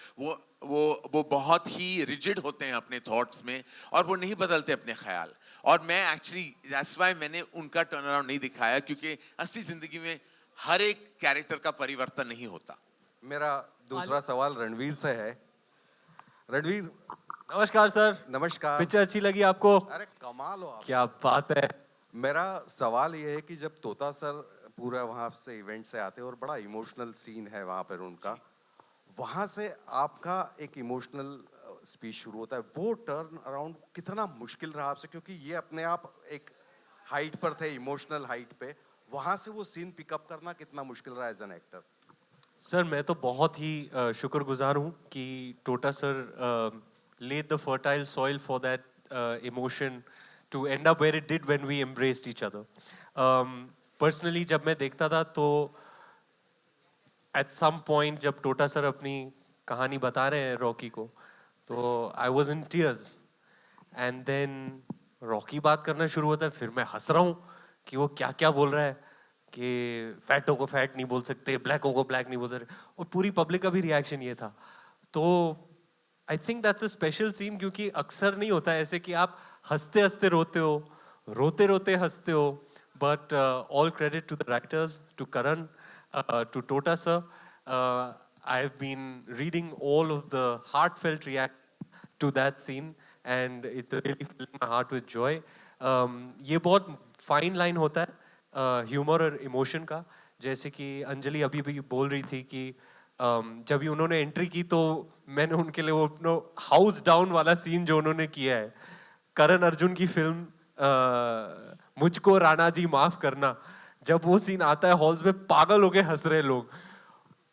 वो बहुत ही रिजिड होते हैं अपने थॉट्स में और वो नहीं बदलते अपने ख्याल. और मैं एक्चुअली दैट्स व्हाई मैंने उनका टर्न अराउंड नहीं दिखाया, क्योंकि असली जिंदगी में हर एक कैरेक्टर का परिवर्तन नहीं होता. मेरा दूसरा सवाल रणवीर से है. रणवीर, नमस्कार सर. नमस्कार. पिक्चर अच्छी लगी आपको? अरे कमाल हो आप. क्या बात है. मेरा सवाल ये है कि जब तोता सर पूरा वहाँ से इवेंट से आते हैं और बड़ा इमोशनल सीन है वहाँ पर उनका, वहाँ से आपका एक इमोशनल स्पीच शुरू होता है. वो टर्न अराउंड कितना मुश्किल रहा आपसे, क्योंकि ये अपने आप एक हाइट पर थे, इमोशनल हाइट पे. वहाँ से वो सीन पिकअप करना कितना मुश्किल रहा एज एन एक्टर? सर मैं तो बहुत ही शुक्रगुजार हूँ कि टोटा sir laid the fertile soil for that emotion to end up where it did when we embraced each other. Personally जब मैं देखता था तो at some point जब टोटा सर अपनी कहानी बता रहे हैं रॉकी को, तो I was in tears. And then Rocky बात करना शुरू होता है, फिर मैं हंस रहा हूँ कि वो क्या क्या बोल रहा है कि फैटों को फैट नहीं बोल सकते, ब्लैकों को ब्लैक नहीं बोल सकते. और पूरी पब्लिक का भी रिएक्शन ये था. तो I think that's a special scene, क्योंकि अक्सर नहीं होता ऐसे कि आप हंसते हंसते रोते हो, रोते रोते हंसते हो. But all credit to the writers, to Karan, to Tota sir. I have been reading all of the heartfelt react to that scene and it's really filling my heart with joy. ये बहुत फाइन लाइन होता है humour और emotion का. जैसे कि अंजलि अभी भी बोल रही थी कि जब भी उन्होंने एंट्री की तो मैंने उनके लिए वो अपना हाउस डाउन वाला सीन जो उन्होंने किया है, करण अर्जुन की फिल्म मुझको राणा जी माफ करना, जब वो सीन आता है हॉल्स में पागल होके हंस रहे लोग,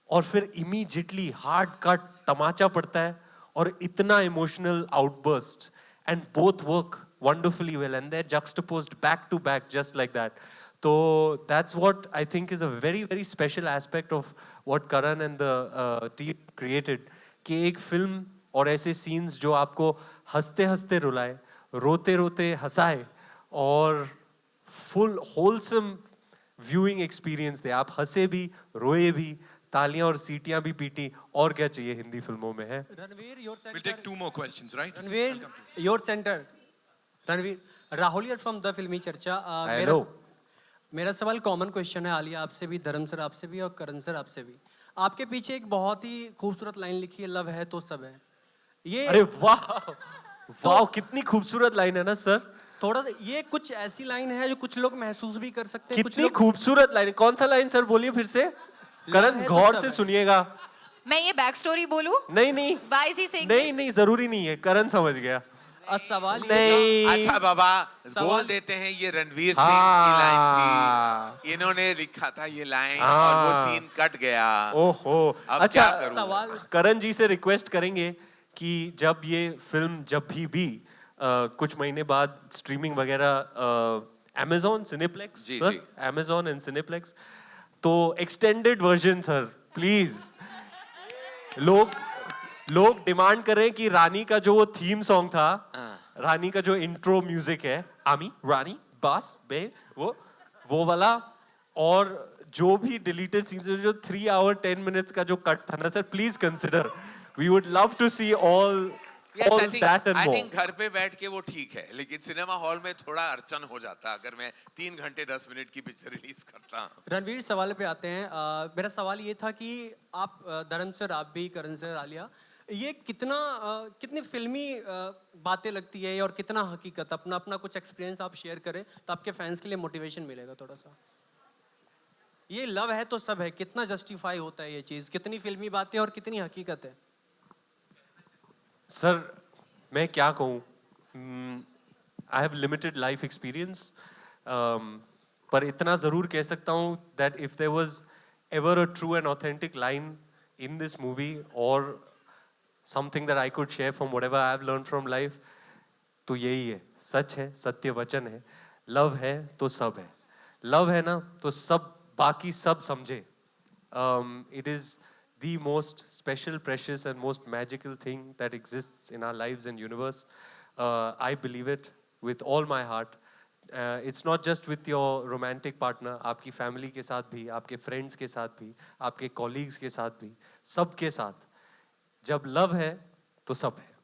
और फिर इमीडिएटली हार्ड कट तमाचा पड़ता है और इतना emotional outburst, and both work wonderfully well and they're juxtaposed back to back just like that. So that's what I think is a very very special aspect of what Karan and the team created, कि एक film और ऐसे scenes जो आपको हंसते हंसते रुलाए, रोते रोते हंसाए और फुल होलसम व्यूइंग एक्सपीरियंस दे. आप हंसे भी, रोए भी, तालियां और सीटियां भी पीटी. और क्या चाहिए हिंदी फिल्मों में है. Ranveer, your center. We'll take 2 more questions, right? Ranveer, your center. Ranveer, Rahul यार फ्रॉम द फिल्मी चर्चा. मेरा सवाल कॉमन क्वेश्चन है आलिया आपसे भी, धर्म सर आपसे भी और करण सर आपसे भी. आपके पीछे एक बहुत ही खूबसूरत लाइन लिखी है, लव है तो सब है. ये अरे वाह वाह, कितनी खूबसूरत लाइन है ना सर. थोड़ा सा ये कुछ ऐसी लाइन है जो कुछ लोग महसूस भी कर सकते हैं. कितनी खूबसूरत लाइन. कौन सा लाइन सर बोलिए फिर से. करण गौर से सुनिएगा. मैं ये बैक स्टोरी बोलूं? नहीं नहीं नहीं, जरूरी नहीं है, करण समझ गया. सवाल नहीं. अच्छा बाबा, बोल देते हैं ये रणवीर सिंह की लाइन थी, इन्होंने लिखा था ये लाइन और वो सीन कट गया. ओहो. अच्छा, सवाल करण जी से रिक्वेस्ट करेंगे कि जब ये फिल्म जब भी कुछ महीने बाद स्ट्रीमिंग वगैरह Amazon Cineplex sir, Amazon and Cineplex, तो एक्सटेंडेड वर्जन सर प्लीज. लोग डिमांड कर रहे हैं कि रानी का जो वो थीम सॉन्ग था, रानी का जो इंट्रो म्यूजिक है, आमी रानी बास बे, वो वाला, और जो भी डिलीटेड सीन्स, जो 3 hour 10 minutes का जो कट था ना sir, please consider. We would love to see all that and I more. Think घर पे बैठ के वो ठीक है, लेकिन सिनेमा हॉल में थोड़ा अड़चन हो जाता अगर मैं 3 घंटे 10 मिनट की पिक्चर रिलीज करता. रणवीर, सवाल पे आते हैं. मेरा सवाल ये था कि आप धर्म सर, आप भी, करण सर, आलिया, ये कितनी फिल्मी बातें लगती है और कितना हकीकत. अपना अपना कुछ एक्सपीरियंस आप शेयर करें तो आपके फैंस के लिए मोटिवेशन मिलेगा थोड़ा सा. ये लव है तो सब है, कितना जस्टिफाई होता है ये चीज, कितनी फिल्मी बातें और कितनी हकीकत है. सर मैं क्या कहूँ, I have limited life experience, पर इतना ज़रूर कह सकता हूँ that if there was ever a true and authentic line in this movie और something that I could share from whatever I have learned from life, तो यही है. सच है, सत्य वचन है. लव है तो सब है. लव है ना तो सब, बाकी सब समझे. It is the most special, precious, and most magical thing that exists in our lives and universe. I believe it with all my heart. It's not just with your romantic partner, आपकी family के साथ भी, आपके friends के साथ भी, आपके colleagues के साथ भी, सबके साथ. जब love है, तो सब है.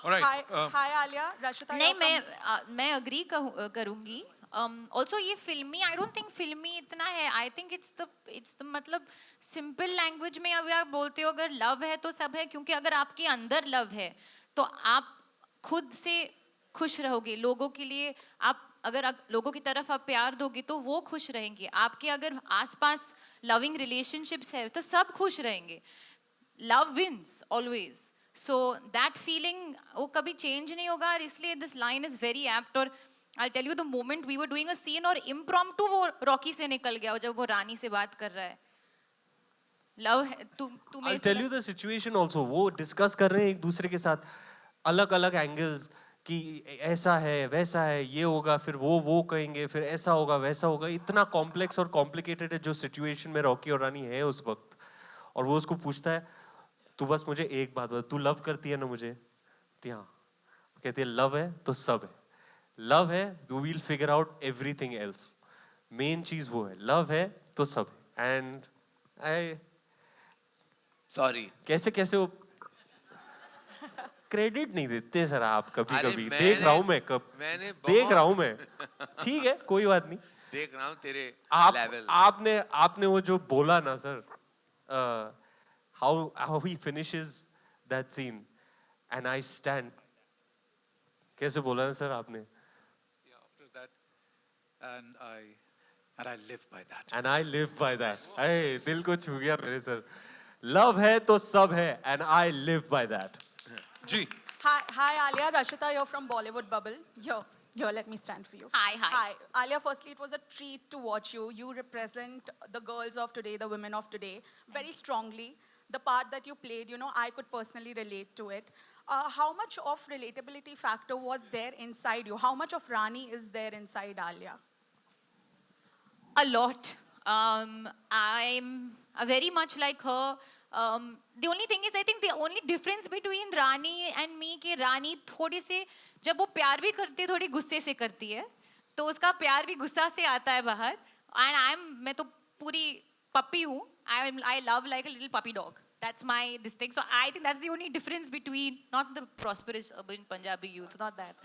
Hi, Alia. Rashita. नहीं, मैं agree करूँगी. Also ये फिल्मी, I don't think फिल्मी इतना है. I think it's the मतलब simple language में अगर आप बोलते हो अगर love है तो सब है, क्योंकि अगर आपके अंदर love है तो आप खुद से खुश रहोगे. लोगों के लिए आप अगर लोगों की तरफ आप प्यार दोगे तो वो खुश रहेंगे. आपके अगर आसपास loving relationships है तो सब खुश रहेंगे. Love wins always. So that feeling वो कभी change नहीं होगा, और इसलिए this line is very apt. और I'll tell you the moment we were doing a scene और impromptu वो रॉकी से निकल गया, और जब वो रानी से बात कर रहा है, love है तू मेरे I'll tell you the situation also. वो discuss कर रहे हैं एक दूसरे के साथ अलग अलग angles कि ऐसा है वैसा है, ये होगा, फिर वो कहेंगे, फिर ऐसा होगा वैसा होगा. इतना complex और complicated है जो situation में रॉकी और रानी है उस वक्त. और वो उसको पूछता है, तू बस मुझे एक बात बता, तू लव करती है ना मुझे? हाँ. कहती है लव है तो सब है. लव है तो we'll figure out everything else. Main चीज वो है, लव है तो सब है. एंड आई सॉरी कैसे वो क्रेडिट नहीं देते सर आप कभी. देख रहा हूं मैं देख रहा हूं मैं. ठीक है, कोई बात नहीं, देख रहा हूं तेरे लेवल. आपने वो जो बोला ना sir, how he finishes that scene and I stand. कैसे बोला ना सर आपने? After that, and I live by that. And I live by that. Hey, दिल को छू गया मेरे सर. Love है तो सब है, and I live by that. Ji. Hi, Alia. Rashita, you're from Bollywood Bubble. Here, let me stand for you. Hi. Alia, firstly, it was a treat to watch you. You represent the girls of today, the women of today, very strongly. The part that you played, I could personally relate to it. How much of relatability factor was there inside you? How much of Rani is there inside Alia? A lot. I'm very much like her. The only thing is, I think the only difference between Rani and me कि Rani थोड़ी से जब वो प्यार भी करती है थोड़ी गुस्से से करती है, तो उसका प्यार भी गुस्सा से आता है बाहर. And मैं तो पूरी puppy हूँ. I love like a little puppy dog. That's this thing. So I think that's the only difference between, not the prosperous urban Punjabi youth, not that.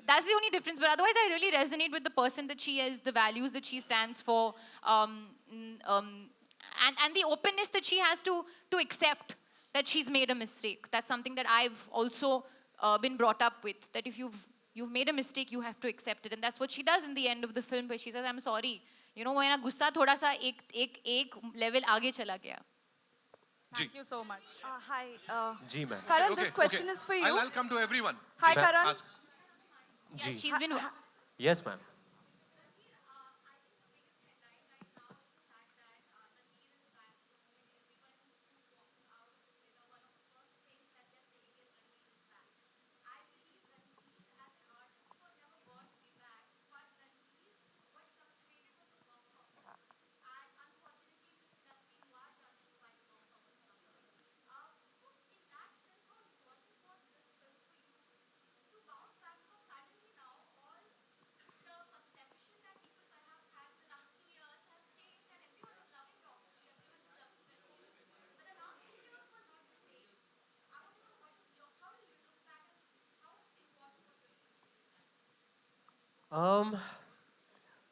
That's the only difference. But otherwise, I really resonate with the person that she is, the values that she stands for, and the openness that she has to accept that she's made a mistake. That's something that I've also been brought up with. That if you've made a mistake, you have to accept it, and that's what she does in the end of the film, where she says, "I'm sorry." मेरा गुस्सा थोड़ा सा एक level आगे चला गया. Thank you so much. Hi. जी ma'am. Karan, this question is for you. I'll come to everyone. Hi, Karan. जी. She's been. Yes ma'am.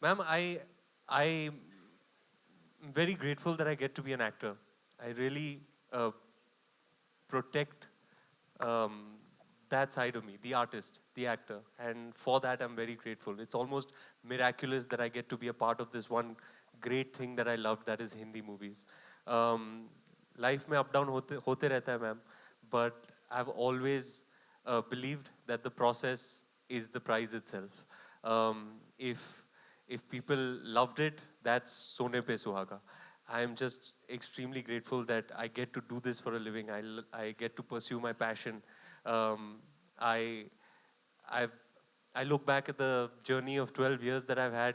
Ma'am, I'm very grateful that I get to be an actor. I really protect that side of me, the artist, the actor, and for that I'm very grateful. It's almost miraculous that I get to be a part of this one great thing that I love, that is Hindi movies. Life में up down होते रहता है ma'am, but I've always believed that the process is the prize itself. If people loved it, that's Sone Pe Suhaga. I am just extremely grateful that I get to do this for a living. I get to pursue my passion. I look back at the journey of 12 years that I've had,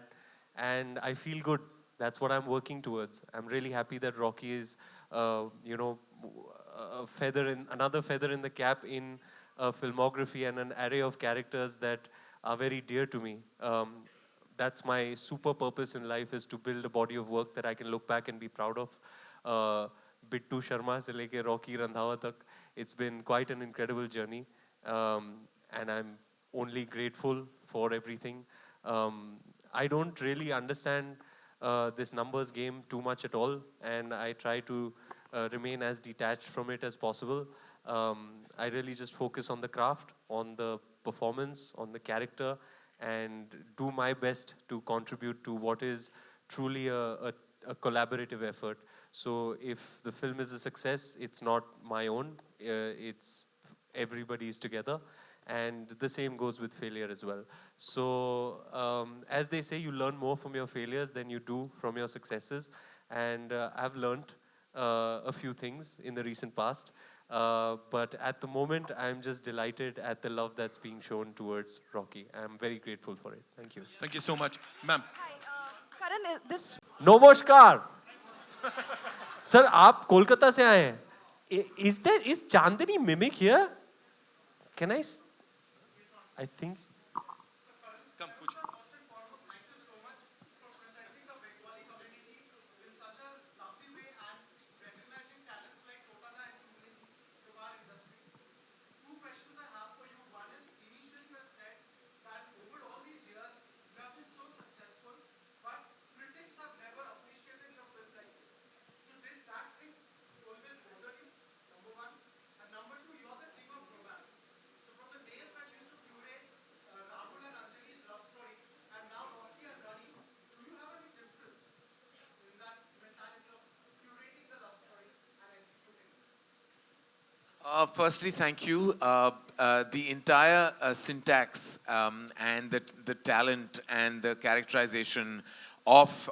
and I feel good that's what I'm working towards. I'm really happy that Rocky is, you know, another feather in the cap in a filmography and an array of characters that are very dear to me. That's my super purpose in life, is to build a body of work that I can look back and be proud of. Bittu Sharma se leke Rocky Randhawa tak, it's been quite an incredible journey. And I'm only grateful for everything. I don't really understand this numbers game too much at all, and I try to remain as detached from it as possible. I really just focus on the craft, on the performance, on the character, and do my best to contribute to what is truly a collaborative effort. So if the film is a success, it's not my own, it's everybody's together. And the same goes with failure as well. So as they say, you learn more from your failures than you do from your successes. And I've learned a few things in the recent past. But at the moment, I'm just delighted at the love that's being shown towards Rocky. I'm very grateful for it. Thank you. Thank you so much. Ma'am. Karan, this... Namaskar. Sir, आप कोलकाता से आए हैं. Is Chandani mimic here? Can I think. Come, push. Firstly, thank you. The entire syntax and the talent and the characterization of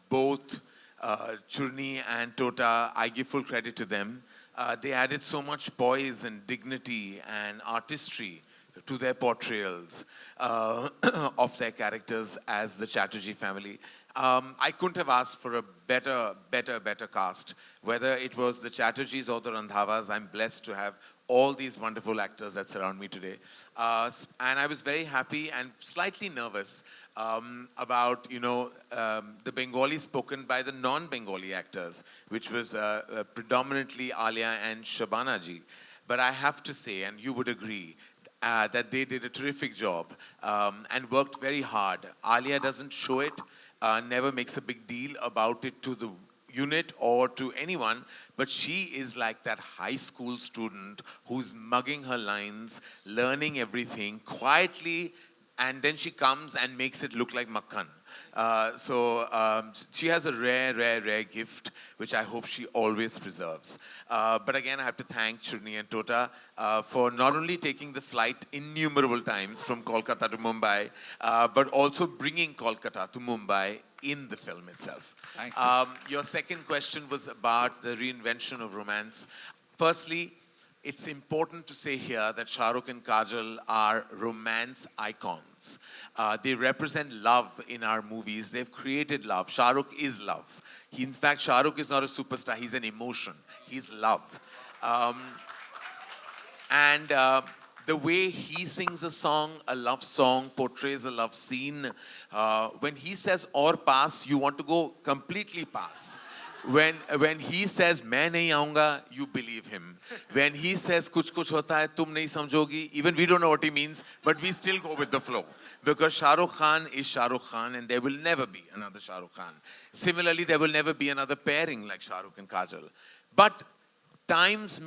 both Churni and Tota, I give full credit to them. They added so much poise and dignity and artistry to their portrayals of their characters as the Chatterjee family. I couldn't have asked for a better cast. Whether it was the Chatterjees or the Randhavas, I'm blessed to have all these wonderful actors that surround me today. And I was very happy and slightly nervous about, the Bengali spoken by the non-Bengali actors, which was predominantly Alia and Shabana ji. But I have to say, and you would agree, that they did a terrific job and worked very hard. Alia doesn't show it, never makes a big deal about it to the unit or to anyone, but she is like that high school student who's mugging her lines, learning everything quietly, and then she comes and makes it look like Makhan. She has a rare gift, which I hope she always preserves. But again, I have to thank Churni and Tota for not only taking the flight innumerable times from Kolkata to Mumbai, but also bringing Kolkata to Mumbai in the film itself. Thank you. Your second question was about the reinvention of romance. Firstly, it's important to say here that Shah Rukh and Kajol are romance icons. They represent love in our movies. They've created love. Shah Rukh is love. In fact, Shah Rukh is not a superstar. He's an emotion. He's love. The way he sings a song, a love song, portrays a love scene, when he says "aur pass," you want to go completely pass. When he says "मैं नहीं आऊँगा," you believe him. When he says "कुछ कुछ होता है, तुम नहीं समझोगी," even we don't know what he means, but we still go with the flow. Because Shah Rukh Khan is Shah Rukh Khan and there will never be another Shah Rukh Khan. Similarly, there will never be another pairing like Shah Rukh and Kajol. But times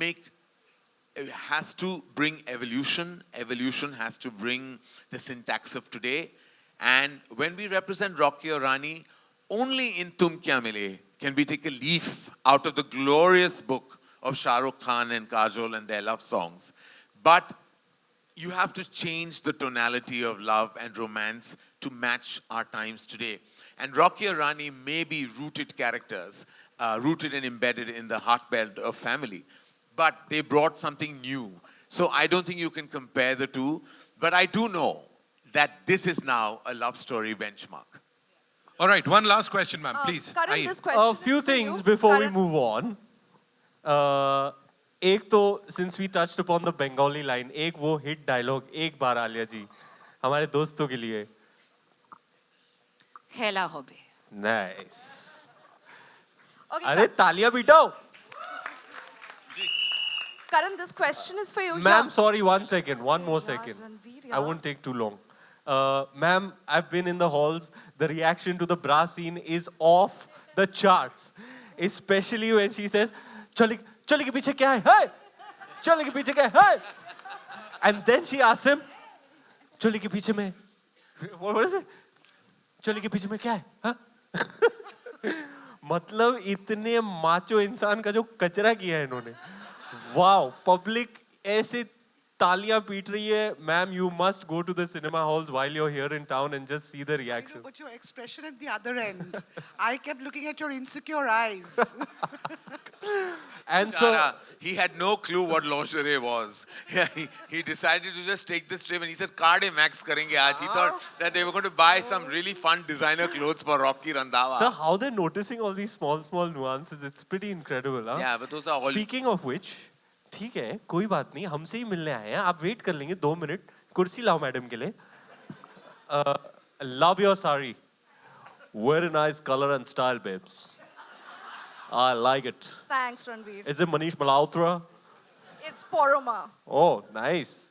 has to bring evolution. Evolution has to bring the syntax of today. And when we represent Rocky or Rani, only in Tum Kya Mile can we take a leaf out of the glorious book of Shah Rukh Khan and Kajol and their love songs. But you have to change the tonality of love and romance to match our times today. And Rocky or Rani may be rooted characters, rooted and embedded in the heartbed of family. But they brought something new. So I don't think you can compare the two. But I do know that this is now a love story benchmark. All right, one last question, ma'am, please. Karan, Aye. this question A few is for things you. before we Karan, move on. एक तो since we touched upon the Bengali line, एक वो hit dialogue एक बार आलिया जी हमारे दोस्तों के लिए. खेला होबे. Nice. Okay, अरे तालियां बिठाओ. Karan, this question is for you. Ma'am, Yeah. sorry, 1 second, one more second. I won't take too long. Ma'am, I've been in the halls. The reaction to the bra scene is off the charts. Especially when she says, Chali ke piche kya hai? Hey! Chali ke piche kya hai? Hey! And then she asks him, Chali ke piche mein, what is it? Chali ke piche mein kya hai? Huh? मतलब इतने macho इंसान का जो कचरा किया है इन्होंने. Wow, public ऐसे तालियां पीट रही है. Ma'am, you must go to the cinema halls while you're here in town and just see the reaction. But your expression at the other end, I kept looking at your insecure eyes. And so Shara, he had no clue what lingerie was. He decided to just take this trip and he said, Card max karenge aaj. He thought that they were going to buy some really fun designer clothes for Rocky Randhawa. Sir, how they're noticing all these small nuances, it's pretty incredible. Huh? Yeah, but those are all... Speaking of which, ठीक है, कोई बात नहीं, हमसे ही मिलने आए हैं, आप वेट कर लेंगे 2 मिनट, कुर्सी लाओ मैडम के लिए. Love your sari. Very nice color and style, babes. I like it. Thanks, Ranveer. Is it Manish Malhotra? It's Poroma. Oh, nice.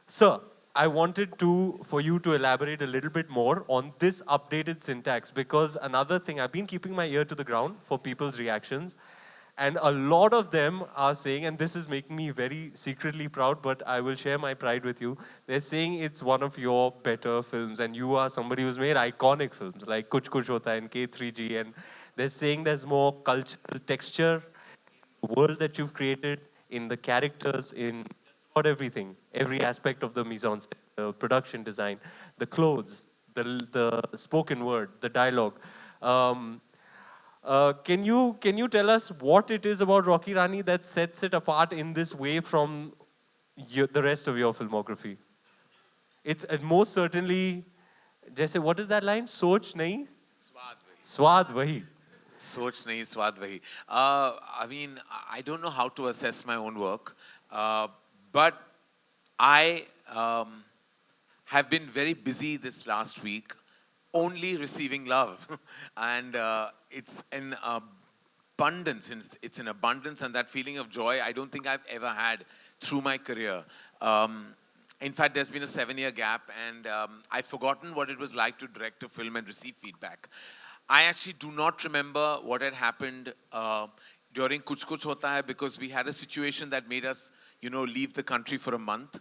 Sir, I wanted for you to elaborate a little bit more on this updated syntax, because another thing, I've been keeping my ear to the ground for people's reactions, and a lot of them are saying, and this is making me very secretly proud, but I will share my pride with you, they're saying it's one of your better films, and you are somebody who's made iconic films like Kuch Kuch Hota Hai and K3G, and they're saying there's more cultural texture, world that you've created, in the characters, in about everything, every aspect of the mise-en-scène, the production design, the clothes, the spoken word, the dialogue. Can you tell us what it is about Rocky Rani that sets it apart in this way from the rest of your filmography? It's most certainly, जैसे what is that line? सोच नहीं, स्वाद वही. Soch nahi, swad wahi. I mean, I don't know how to assess my own work, but I have been very busy this last week, only receiving love, and it's an abundance. It's an abundance, and that feeling of joy I don't think I've ever had through my career. In fact, there's been a 7-year gap, and I've forgotten what it was like to direct a film and receive feedback. I actually do not remember what had happened during Kuch Kuch Hota Hai, because we had a situation that made us, leave the country for a month.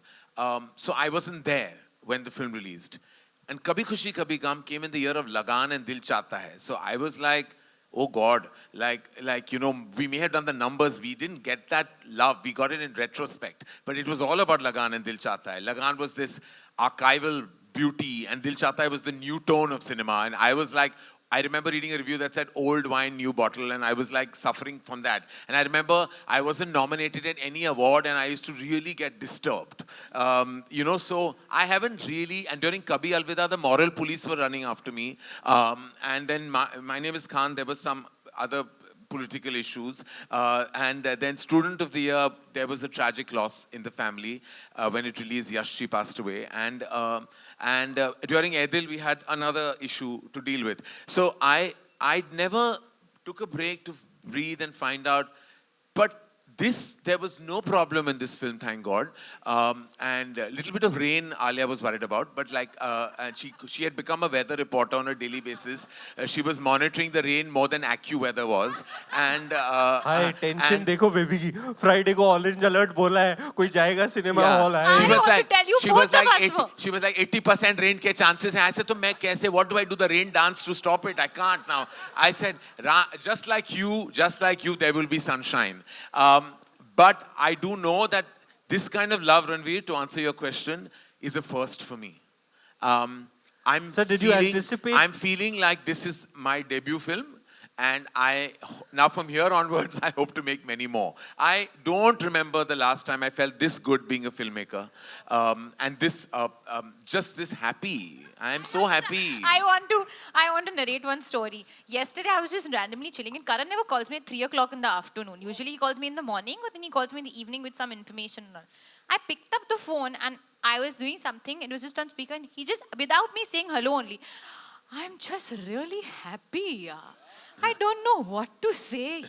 So I wasn't there when the film released. And Kabhi Khushi Kabhi Gum came in the year of Lagan and Dil Chahta Hai. So I was like, oh God, we may have done the numbers. We didn't get that love. We got it in retrospect. But it was all about Lagan and Dil Chahta Hai. Lagan was this archival beauty, and Dil Chahta Hai was the new tone of cinema. And I was like, I remember reading a review that said old wine, new bottle, and I was like suffering from that. And I remember I wasn't nominated at any award, and I used to really get disturbed. So I haven't really, and during Kabhi Alvida, the moral police were running after me. And then my name is Khan, there was some other political issues. And then Student of the Year, there was a tragic loss in the family. When it released, Yashji passed away. And during Aidil, we had another issue to deal with. So I never took a break to breathe and find out. But there was no problem in this film, thank God. And a little bit of rain Alia was worried about, but and she had become a weather reporter on a daily basis. She was monitoring the rain more than AccuWeather was. And Hi, tension देखो baby की. Friday को orange alert बोला है, कोई जाएगा cinema hall है. She was like 80% rain के chances हैं. I said, तो मैं कैसे? What do I do? The rain dance to stop it? I can't now. I said, just like you, there will be sunshine. But I do know that this kind of love, Ranveer, to answer your question, is a first for me. Sir, did you anticipate? I'm feeling like this is my debut film, and now from here onwards, I hope to make many more. I don't remember the last time I felt this good being a filmmaker, and this just this happy. I am so happy. I want to narrate one story. Yesterday, I was just randomly chilling, and Karan never calls me at 3 o'clock in the afternoon. Usually, he calls me in the morning, but then he calls me in the evening with some information. I picked up the phone, and I was doing something. It was just on speaker, and he just, without me saying hello only, I'm just really happy. I don't know what to say.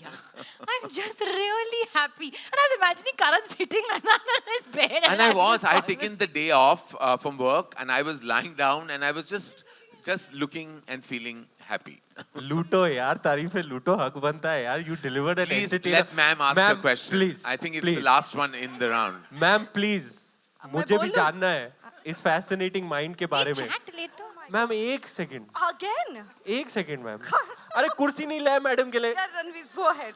I'm just really happy. And I was imagining Karan sitting like that on his bed. And I had taken the day off from work, and I was lying down, and I was just looking and feeling happy. लूटो यार तारीफ है लूटो हक बनता है यार you delivered an Please entertainer. let ma'am ask a question. Please, I think it's please. the last one in the round. Ma'am please मुझे भी जानना है इस fascinating mind के बारे में. मैम एक सेकंड. Again? एक सेकंड मैम. अरे कुर्सी नहीं लाया मैडम के लिए. Yeah, Ranveer, go ahead.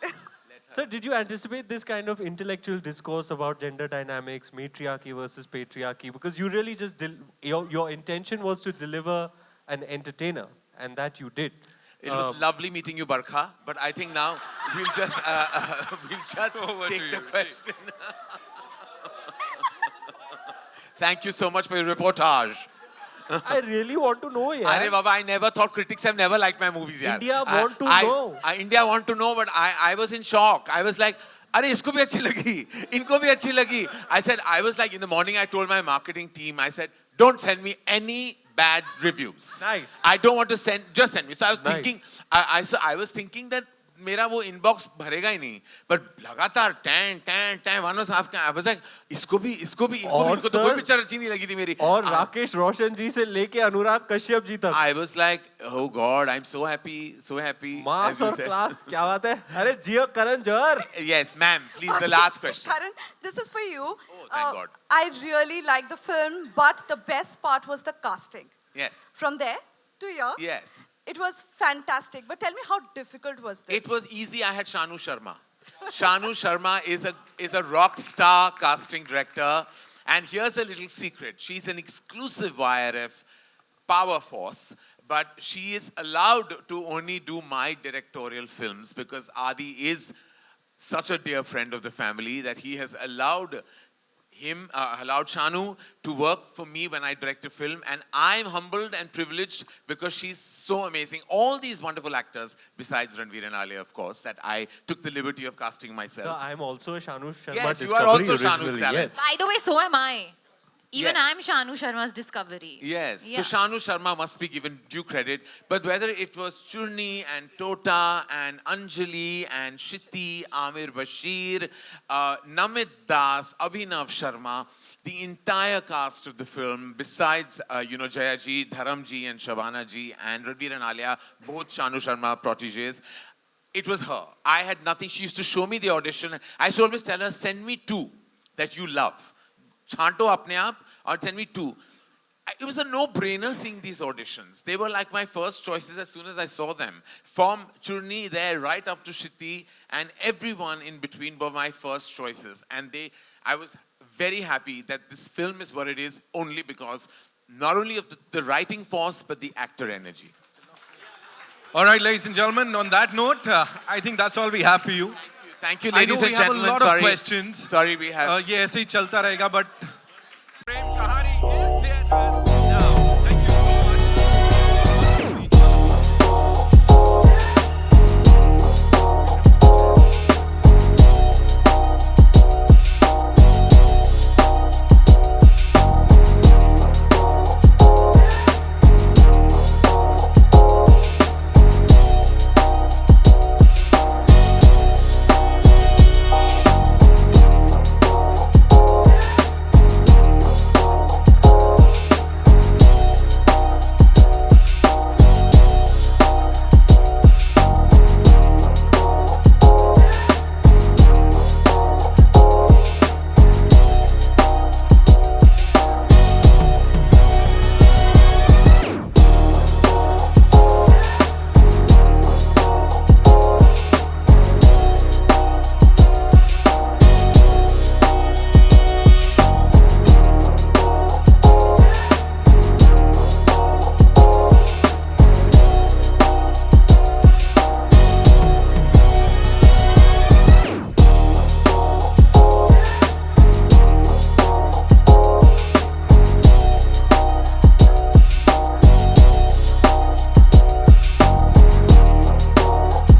Sir, did you anticipate this kind of intellectual discourse about gender dynamics, matriarchy versus patriarchy? Because you really just your intention was to deliver an entertainer, and that you did. It was lovely meeting you, Barkha. But I think now we'll just take the question. Thank you so much for your reportage. I really want to know, yaar. Arey Baba, I never thought critics have never liked my movies, yaar. India want to know. India want to know, but I was in shock. I was like, अरे इसको भी अच्छी लगी, इनको भी अच्छी लगी. I was like, in the morning, I told my marketing team, I said, don't send me any bad reviews. Nice. I don't want to just send me. So I was thinking, I was thinking that मेरा वो inbox भरेगा ही नहीं. But लगातार one was half. I was like, इसको भी इनको तो कोई पिक्चर अच्छी नहीं लगी थी मेरी. और राकेश रोशन जी से लेके अनुराग कश्यप जी तक. I was like, oh God, I'm so happy. Mass और class, क्या बात है? अरे जियो Karan Johar. Yes, ma'am. Please, the last question. Karan, this is for you. Oh, thank God. I really liked the film, but the best part was the casting. Yes. From there to here. Yes. It was fantastic. But tell me, how difficult was this? It was easy. I had Shanu Sharma. Shanu Sharma is a rock star casting director. And here's a little secret. She's an exclusive YRF power force. But she is allowed to only do my directorial films because Adi is such a dear friend of the family that he has allowed Shanu to work for me when I direct a film, and I'm humbled and privileged because she's so amazing. All these wonderful actors, besides Ranveer and Alia, of course, that I took the liberty of casting myself. So I'm also a Shanu Sharma Yes, you discovery are also originally. Shanu's talent. Yes. By the way, so am I. Even Yeah. I'm Shanu Sharma's discovery. Yes, Yeah. so Shanu Sharma must be given due credit. But whether it was Churni and Tota and Anjali and Shiti, Amir Bashir, Namit Das, Abhinav Sharma, the entire cast of the film, besides Jaya ji, Dharam ji and Shabana ji and Ranveer and Alia, both Shanu Sharma proteges, it was her. I had nothing. She used to show me the audition. I used to always tell her, send me 2 that you love. Chanto apne aap or send me 2. It was a no-brainer seeing these auditions. They were like my first choices as soon as I saw them. From Churni there right up to Shiti and everyone in between were my first choices. And I was very happy that this film is what it is only because not only of the writing force but the actor energy. All right, ladies and gentlemen, on that note, I think that's all we have for you. Thank you, I know ladies and we have gentlemen. a lot of questions. Sorry, we have. ये ऐसे ही चलता रहेगा, but